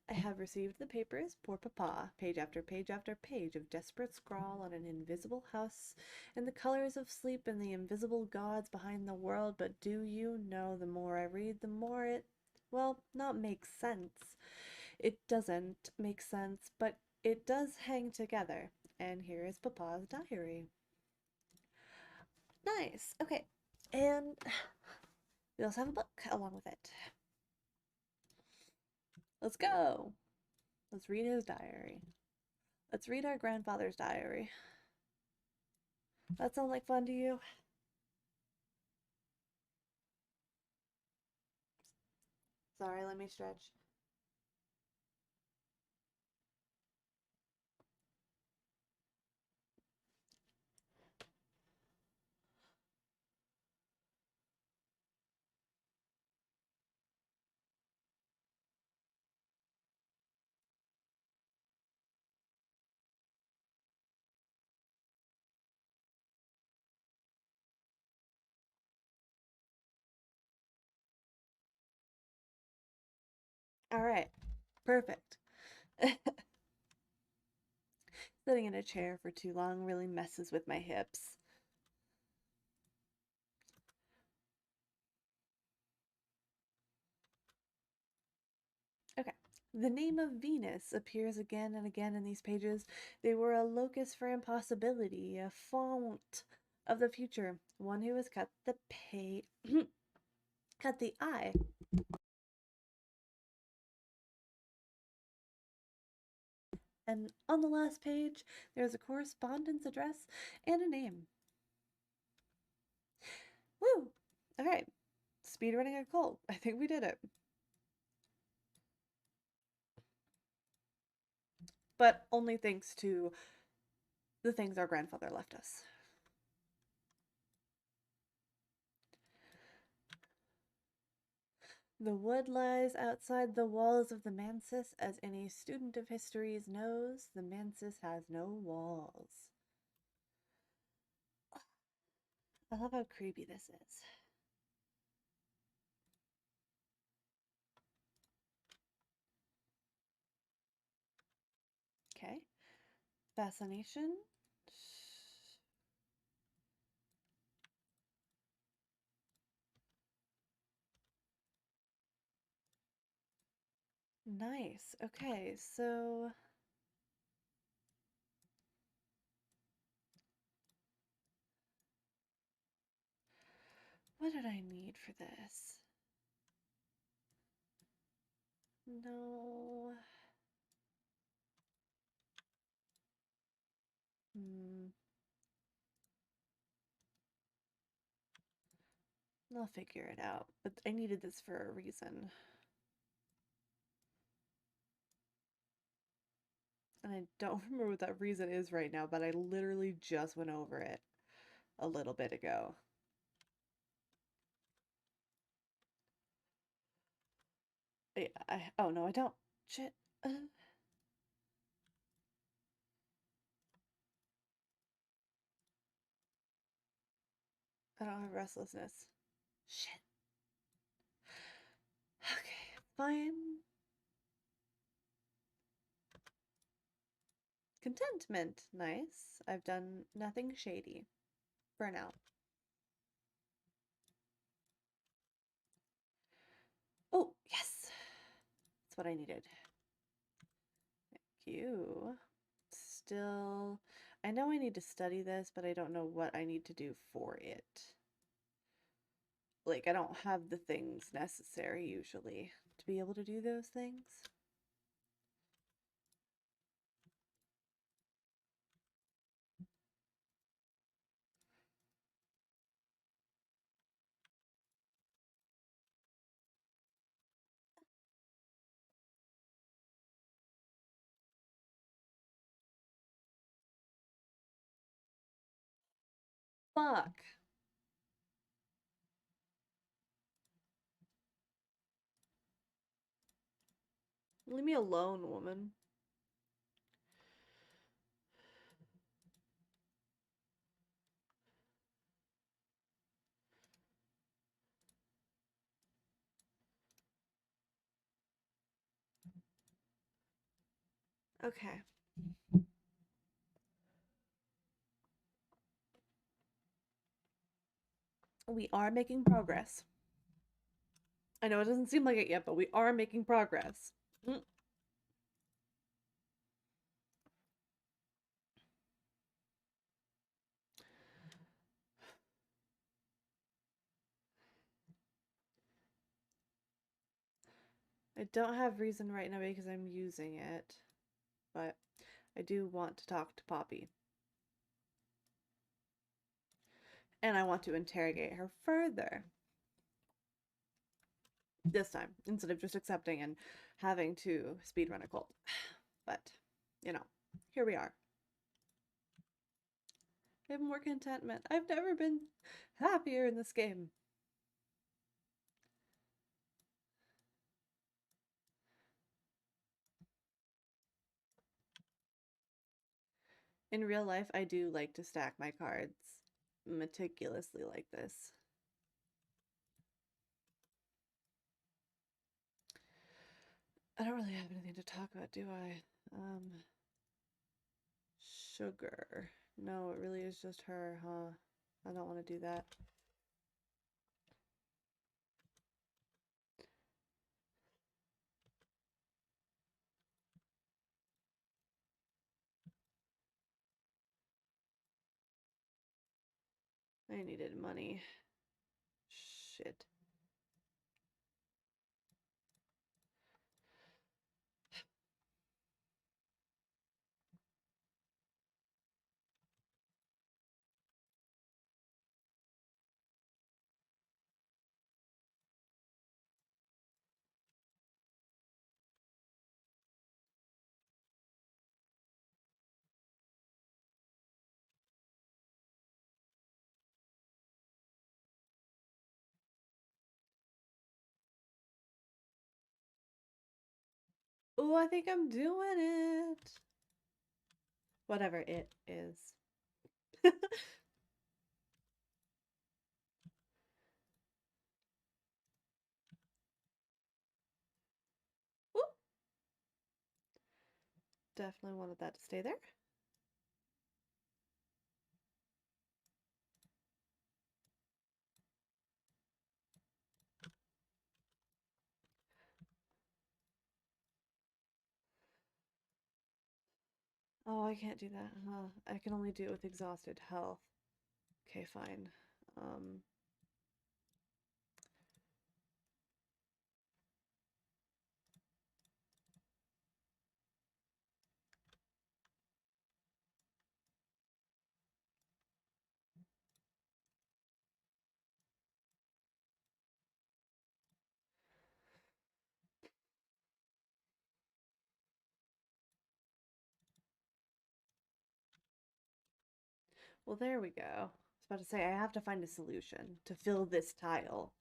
I have received the papers, poor Papa, page after page after page of desperate scrawl on an invisible house, and the colors of sleep and the invisible gods behind the world, but do you know, the more I read, the more it, well, not makes sense. It doesn't make sense, but it does hang together. And here is Papa's diary. Nice. Okay. And we also have a book along with it. Let's go. Let's read his diary. Let's read our grandfather's diary. That sound like fun to you? Sorry, let me stretch. All right. Perfect. Sitting in a chair for too long really messes with my hips. Okay. The name of Venus appears again and again in these pages. They were a locus for impossibility, a font of the future, one who has cut the cut the I. And on the last page, there's a correspondence address and a name. Woo! All right, speedrunning a cult. I think we did it. but only thanks to the things our grandfather left us. The wood lies outside the walls of the mansis. As any student of histories knows, the mansis has no walls. I love how creepy this is. Okay. Fascination. Nice. Okay, so what did I need for this? No. Hmm. I'll figure it out. But I needed this for a reason. And I don't remember what that reason is right now, but I literally just went over it a little bit ago. Oh no, I don't. Shit. I don't have restlessness. Shit. Okay, fine. Contentment. Nice. I've done nothing shady. For now. Oh, yes. That's what I needed. Thank you. Still, I know I need to study this, but I don't know what I need to do for it. Like, I don't have the things necessary usually to be able to do those things. Fuck. Leave me alone, woman. Okay. We are making progress. I know it doesn't seem like it yet, but we are making progress. Mm. I don't have reason right now because I'm using it, but I do want to talk to Poppy. And I want to interrogate her further. This time, instead of just accepting and having to speedrun a cult. But, you know, here we are. I have more contentment. I've never been happier in this game. In real life, I do like to stack my cards meticulously like this. I don't really have anything to talk about, do I? Sugar. No, it really is just her, huh? I don't want to do that. I needed money. Shit. Oh, I think I'm doing it. Whatever it is. Whoop. Definitely wanted that to stay there. Oh, I can't do that. I can only do it with exhausted health. Okay, fine. Um, well, there we go. I was about to say, I have to find a solution to fill this tile.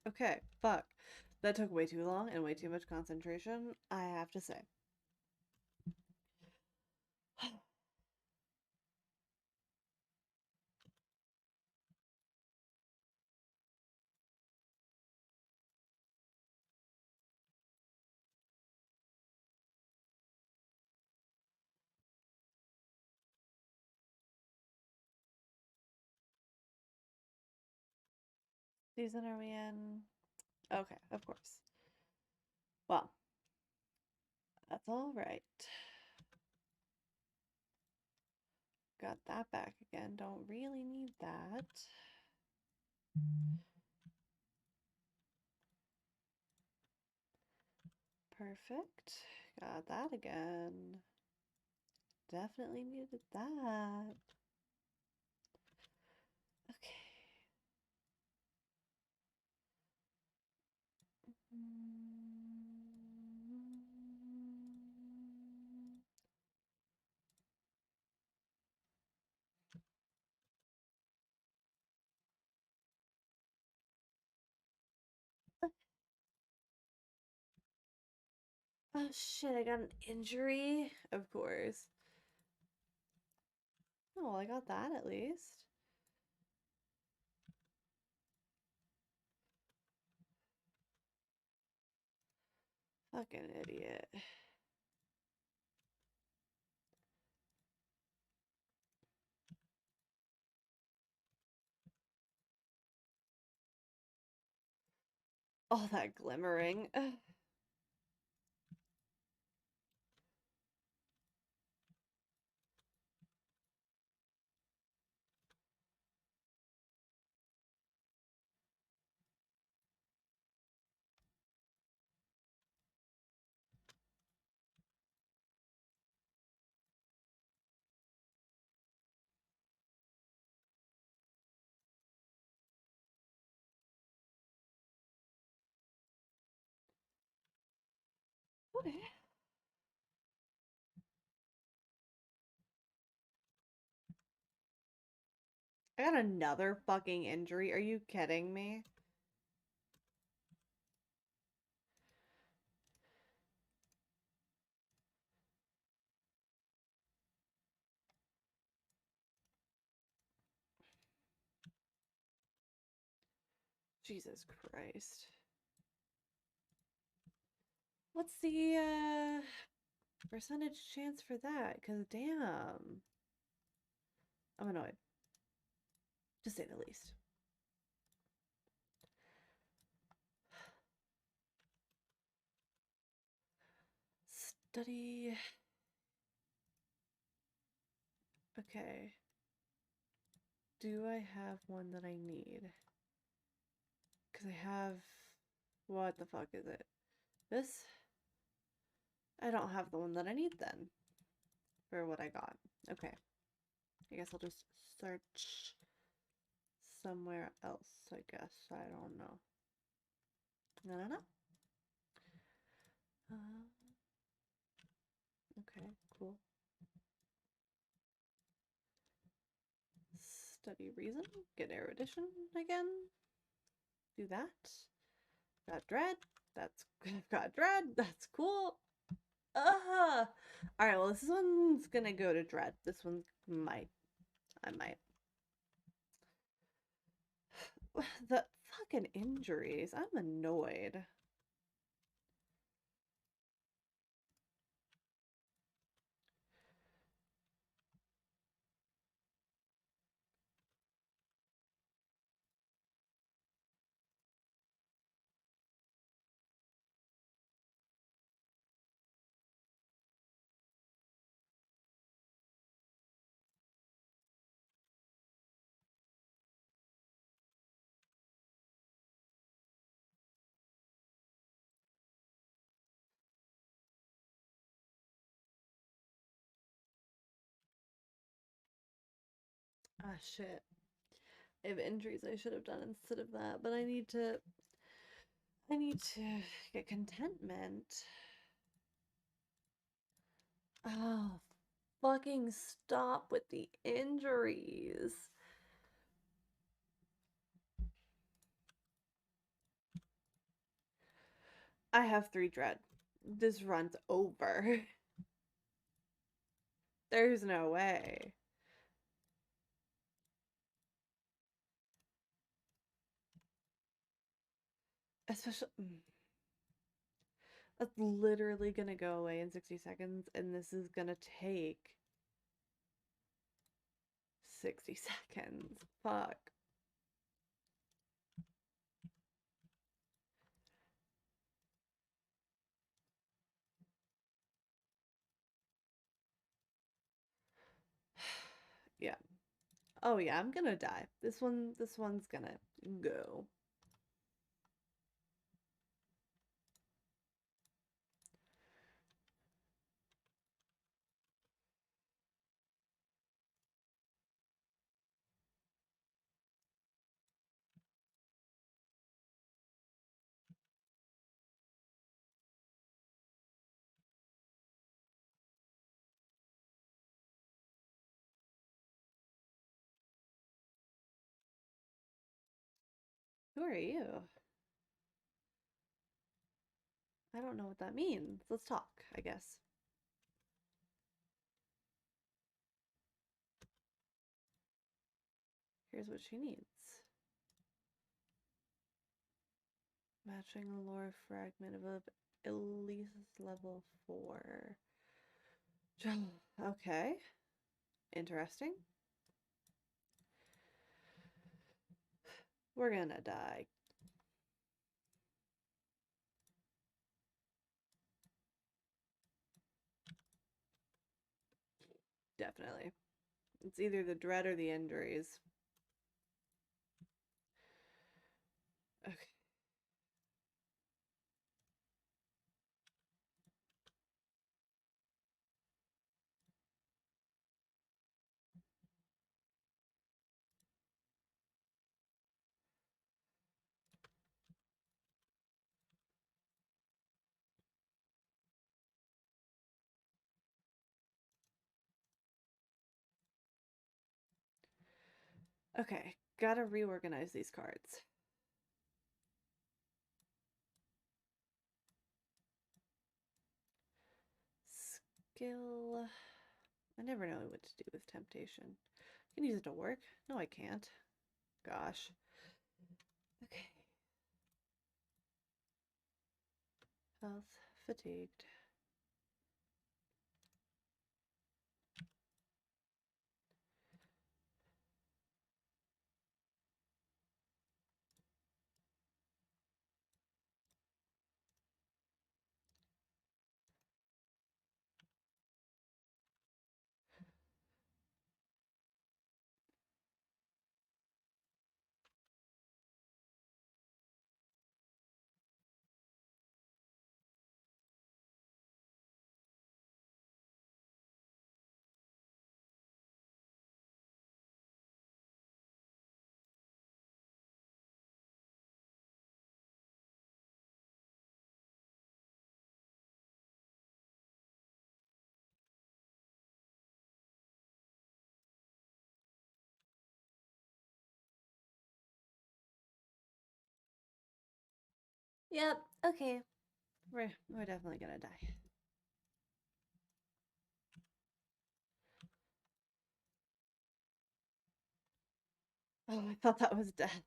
Okay, fuck. That took way too long and way too much concentration, I have to say. Season are we in? Okay, of course. Well, that's all right. Got that back again. Don't really need that. Perfect. Got that again. Definitely needed that. Okay. Oh shit, I got an injury. Of course. Oh, well, I got that at least. Fucking idiot. All that glimmering. Okay. I got another fucking injury. Are you kidding me? Jesus Christ. What's the percentage chance for that? Because damn. I'm annoyed, to say the least. Study. Okay. Do I have one that I need? Because I have... What the fuck is it? This? I don't have the one that I need then. For what I got. Okay. I guess I'll just search somewhere else, I guess. I don't know. I don't know. Okay, cool. Study reason. Get erudition again. Do that. Got dread. That's got dread. That's cool. All right. Well, this one's gonna go to dread. This one might. I might. The fucking injuries. I'm annoyed. Ah, shit. I have injuries I should have done instead of that, but I need to get contentment. Oh, fucking stop with the injuries. I have 3 dread. This run's over. There's no way. Especially... That's literally gonna go away in 60 seconds, and this is gonna take 60 seconds. Fuck. Yeah. Oh yeah, I'm gonna die. This one's gonna go. Who are you? I don't know what that means. Let's talk, I guess. Here's what she needs. Matching a lore fragment of Elise's level 4. Okay. Interesting. We're gonna die. Definitely. It's either the dread or the injuries. Okay. Okay, gotta reorganize these cards. Skill. I never know what to do with temptation. I can use it to work. No, I can't. Gosh. Okay. Health, fatigued. Yep, okay. We're definitely gonna die. Oh, I thought that was death.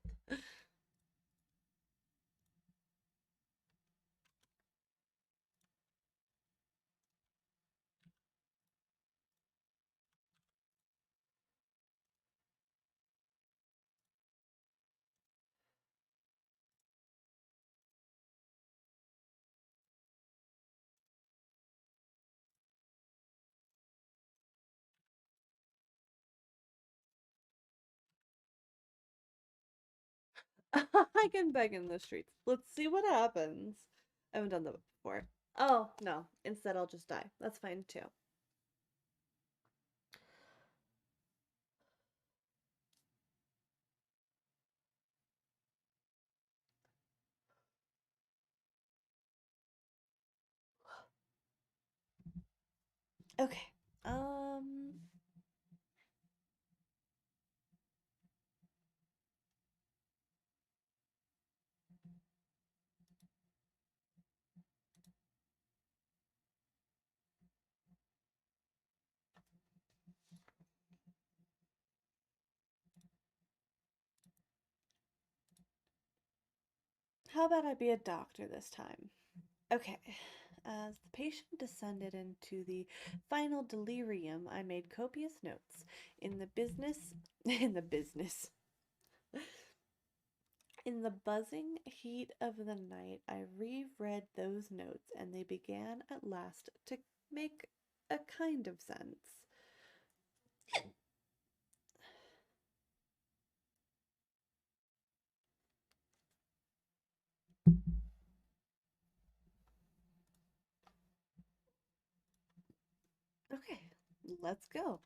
I can beg in the streets. Let's see what happens. I haven't done that before. Oh, no. Instead, I'll just die. That's fine too. Okay. Um, how about I be a doctor this time? Okay. As the patient descended into the final delirium, I made copious notes. In the business, in the business, in the buzzing heat of the night, I reread those notes, and they began at last to make a kind of sense. Okay, let's go.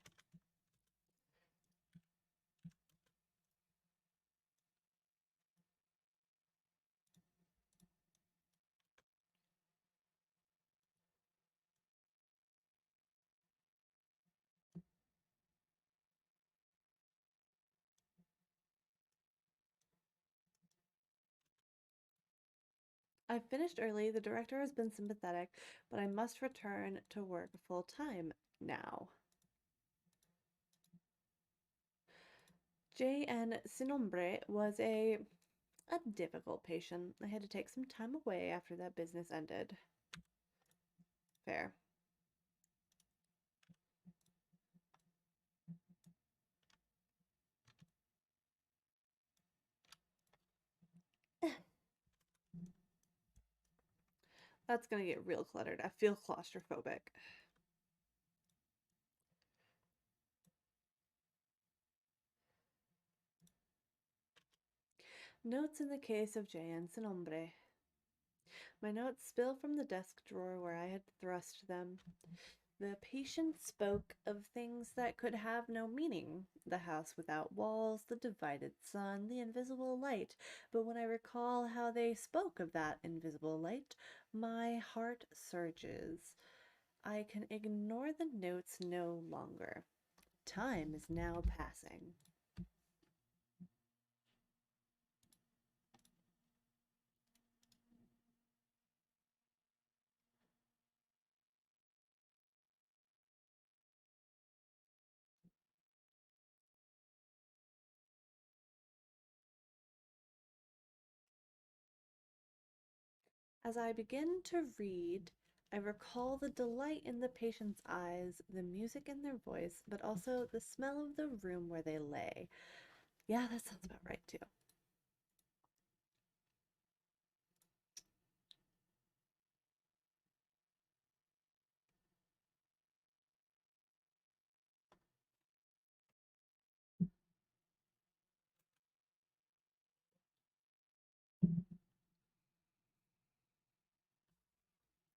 I finished early. The director has been sympathetic, but I must return to work full time now. J.N. Sinombre was a difficult patient. I had to take some time away after that business ended. Fair. That's gonna get real cluttered. I feel claustrophobic. Notes in the case of J.N. Sinombre. My notes spill from the desk drawer where I had thrust them. The patient spoke of things that could have no meaning: the house without walls, the divided sun, the invisible light. But when I recall how they spoke of that invisible light, my heart surges. I can ignore the notes no longer. Time is now passing. As I begin to read, I recall the delight in the patient's eyes, the music in their voice, but also the smell of the room where they lay. Yeah, that sounds about right too.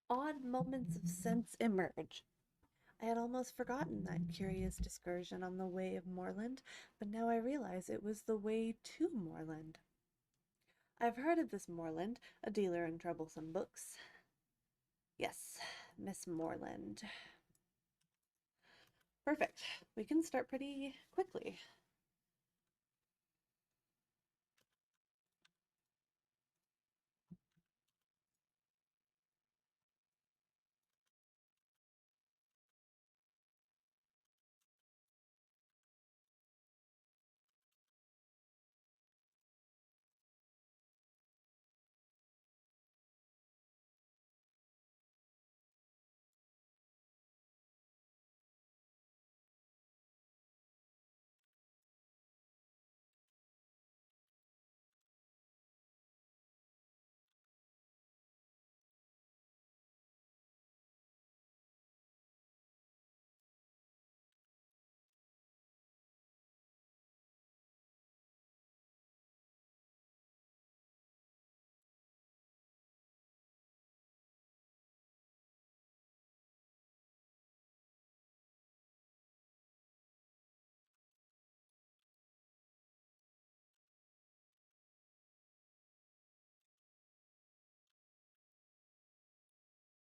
Odd moments of sense emerge. I had almost forgotten that curious excursion on the way of Moorland, but now I realize it was the way to Moorland. I've heard of this Moorland, a dealer in troublesome books. Yes, Miss Moorland. Perfect. We can start pretty quickly.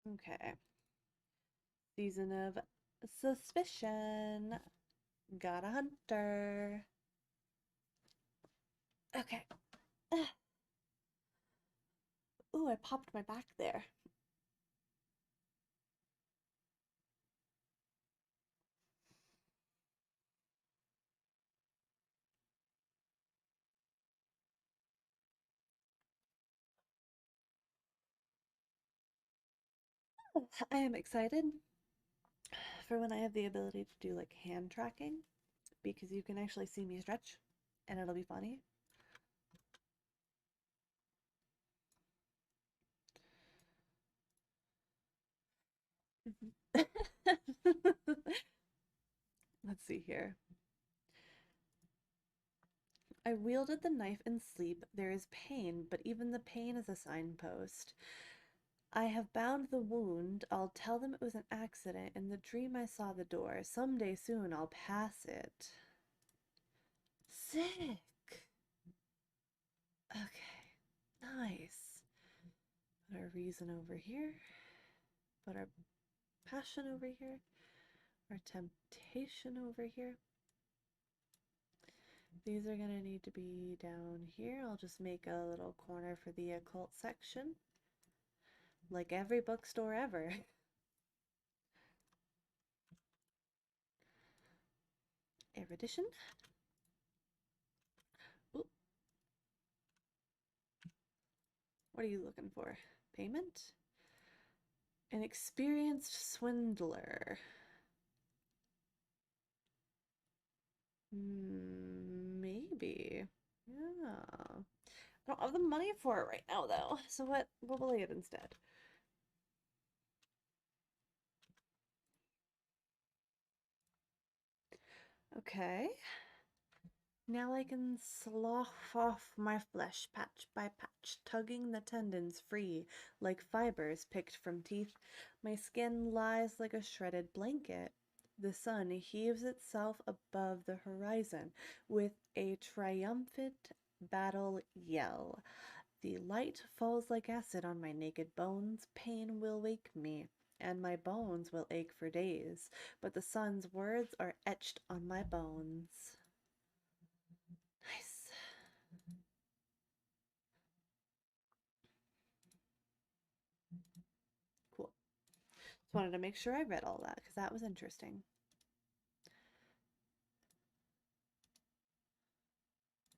Okay. Season of suspicion. Got a hunter. Okay. Ooh, I popped my back there. I am excited for when I have the ability to do like hand tracking because you can actually see me stretch and it'll be funny. Let's see here. I wielded the knife in sleep. There is pain, but even the pain is a signpost. I have bound the wound. I'll tell them it was an accident. In the dream, I saw the door. Someday soon, I'll pass it. Sick. Okay. Nice. Put our reason over here. Put our passion over here. Our temptation over here. These are going to need to be down here. I'll just make a little corner for the occult section. Like every bookstore ever. Erudition. Ooh, what are you looking for? Payment? An experienced swindler. Maybe. Yeah. I don't have the money for it right now, though. So what will I get instead? Okay. Now I can slough off my flesh patch by patch, tugging the tendons free like fibers picked from teeth. My skin lies like a shredded blanket. The sun heaves itself above the horizon with a triumphant battle yell. The light falls like acid on my naked bones. Pain will wake me, and my bones will ache for days. But the sun's words are etched on my bones. Nice. Cool. Just wanted to make sure I read all that because that was interesting.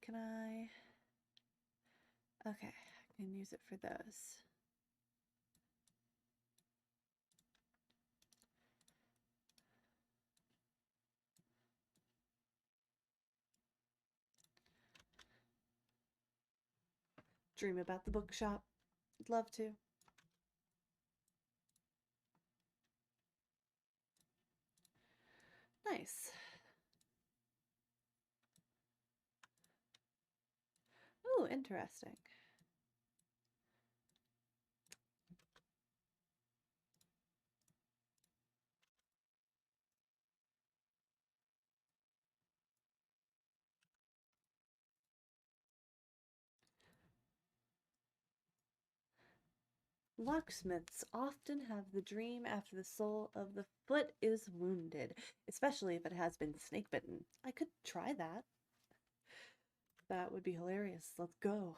Can I? Okay, I can use it for those. Dream about the bookshop. I'd love to. Nice. Oh, interesting. Locksmiths often have the dream after the sole of the foot is wounded, especially if it has been snake bitten. I could try that. That would be hilarious. Let's go.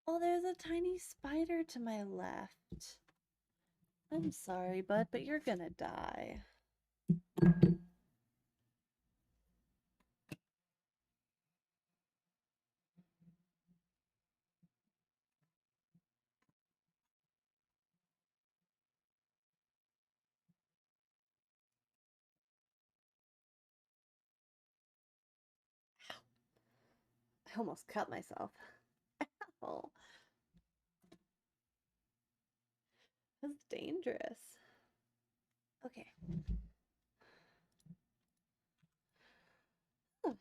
Oh, there's a tiny spider to my left. I'm sorry, bud, but you're gonna die. I almost cut myself. Oh, that's dangerous. Okay. Oh,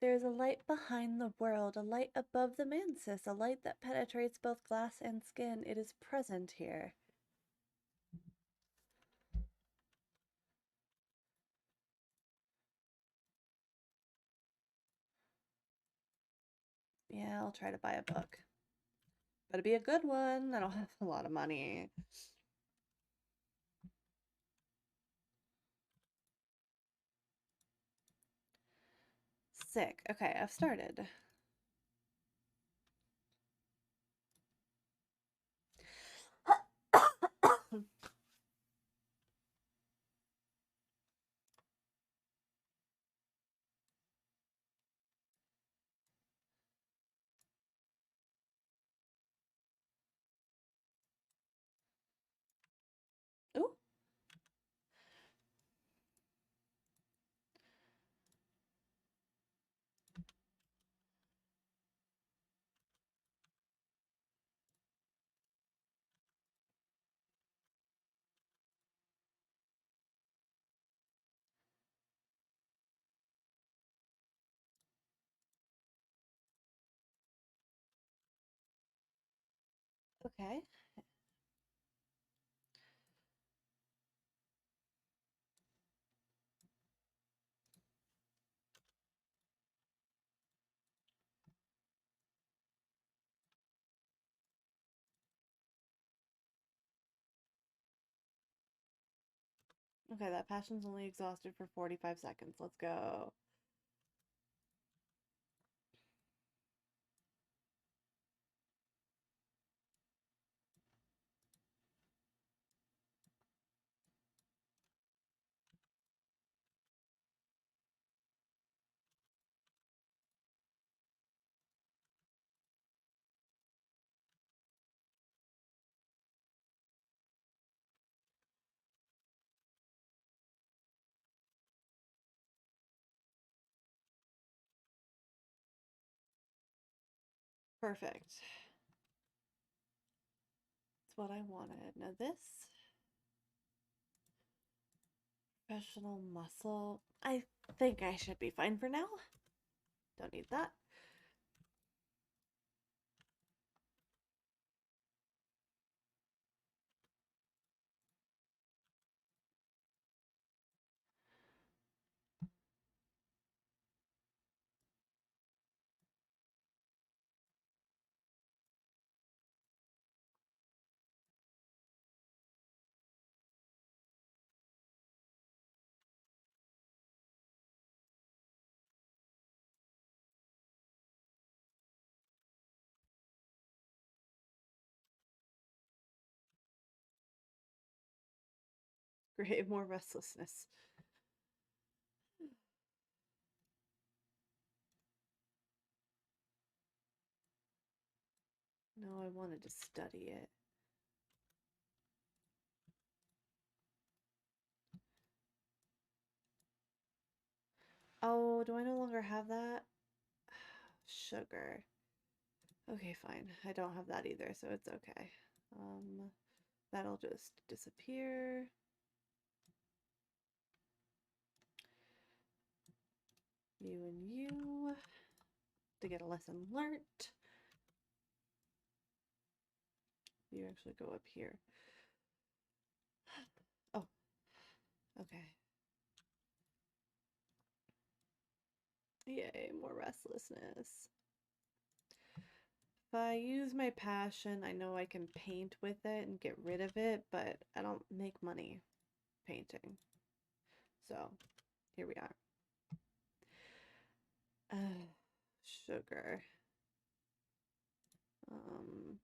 there's a light behind the world, a light above the mantis, a light that penetrates both glass and skin. It is present here. Yeah, I'll try to buy a book. Better be a good one. I don't have a lot of money. Sick. Okay, I've started. Ooh. Okay. Okay, that passion's only exhausted for 45 seconds. Let's go. Perfect. That's what I wanted. Now this professional muscle. I think I should be fine for now. Don't need that. Great, more restlessness. No, I wanted to study it. Oh, do I no longer have that? Sugar. Okay, fine. I don't have that either, so it's okay. That'll just disappear. You and you to get a lesson learnt. You actually go up here. Oh, okay. Yay, more restlessness. If I use my passion, I know I can paint with it and get rid of it, but I don't make money painting. So, here we are. Sugar. Um,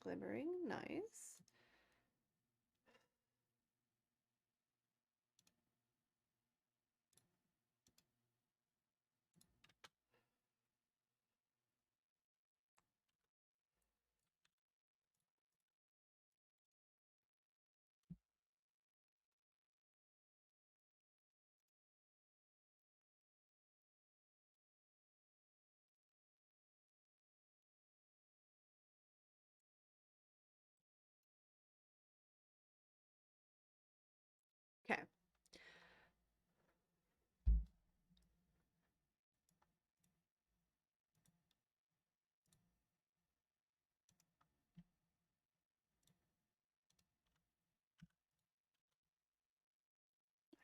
glimmering, nice. Okay.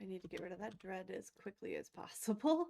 I need to get rid of that dread as quickly as possible.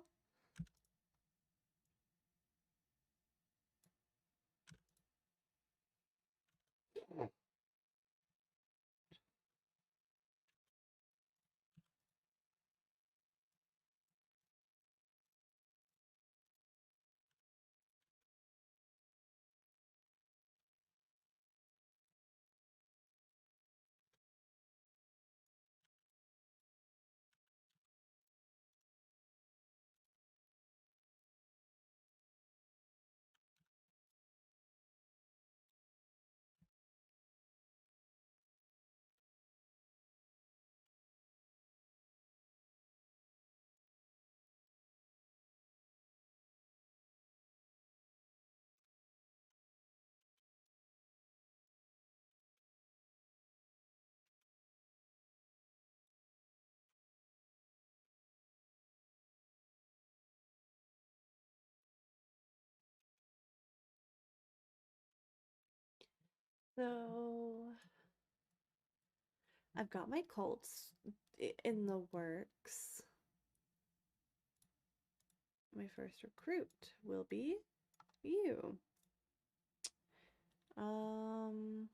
So I've got my cults in the works. My first recruit will be you. Um,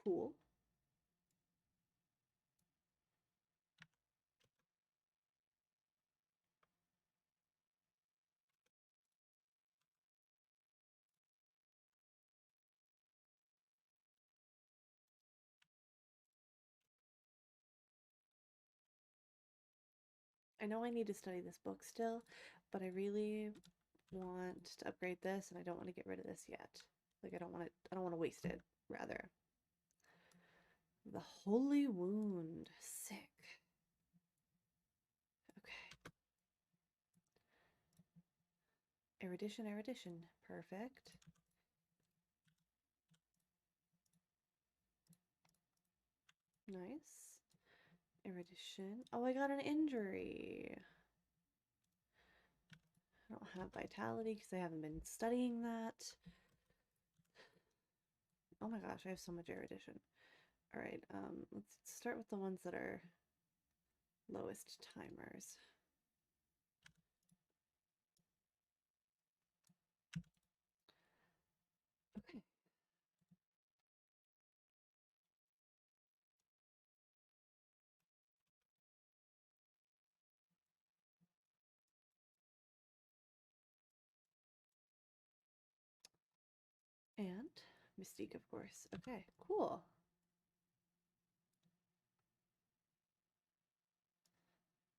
cool. I know I need to study this book still, but I really want to upgrade this and I don't want to get rid of this yet. Like I don't want to waste it, rather. The Holy Wound. Sick. Okay. Erudition, erudition. Perfect. Nice. Erudition. Oh, I got an injury. I don't have vitality because I haven't been studying that. Oh my gosh, I have so much erudition. All right, let's start with the ones that are lowest timers. Okay. And Mystique, of course. Okay, cool.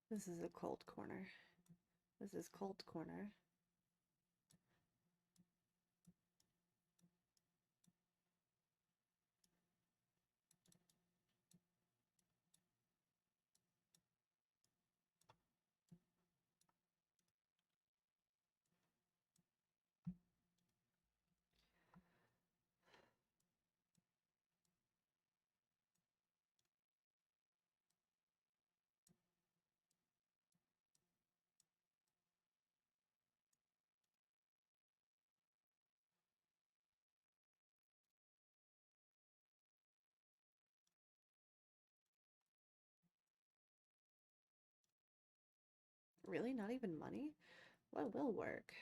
This is a cold corner. This is cold corner. Really? Not even money? What will work?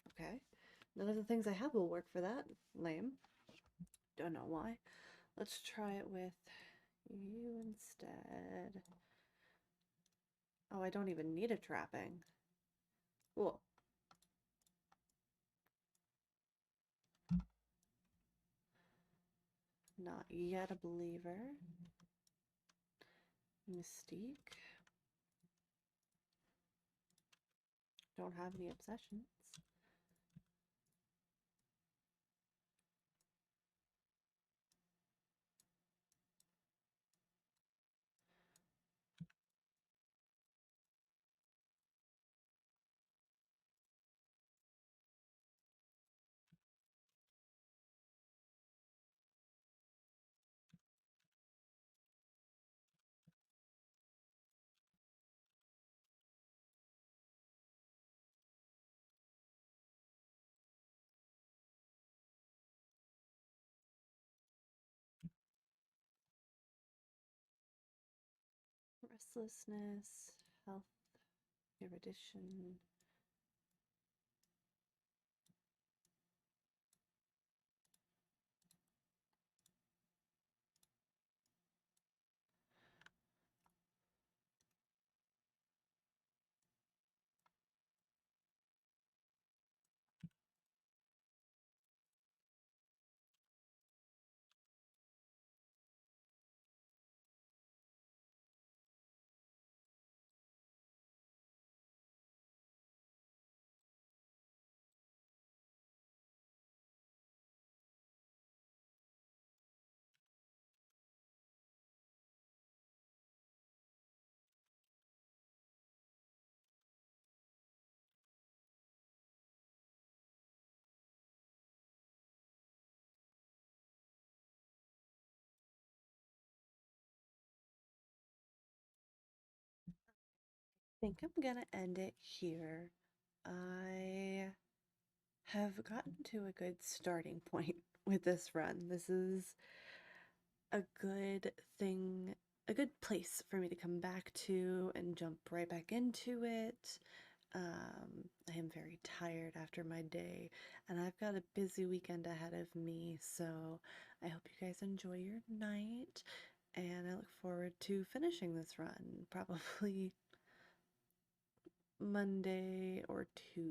Okay. None of the things I have will work for that. Lame. Don't know why. Let's try it with you instead. Oh, I don't even need a trapping. Cool. Not yet a believer. Mystique. Don't have any obsessions. Restlessness, health, erudition. I think I'm gonna end it here. I have gotten to a good starting point with this run. This is a good thing, a good place for me to come back to and jump right back into it. I am very tired after my day, and I've got a busy weekend ahead of me, so I hope you guys enjoy your night, and I look forward to finishing this run, probably Monday or Tuesday.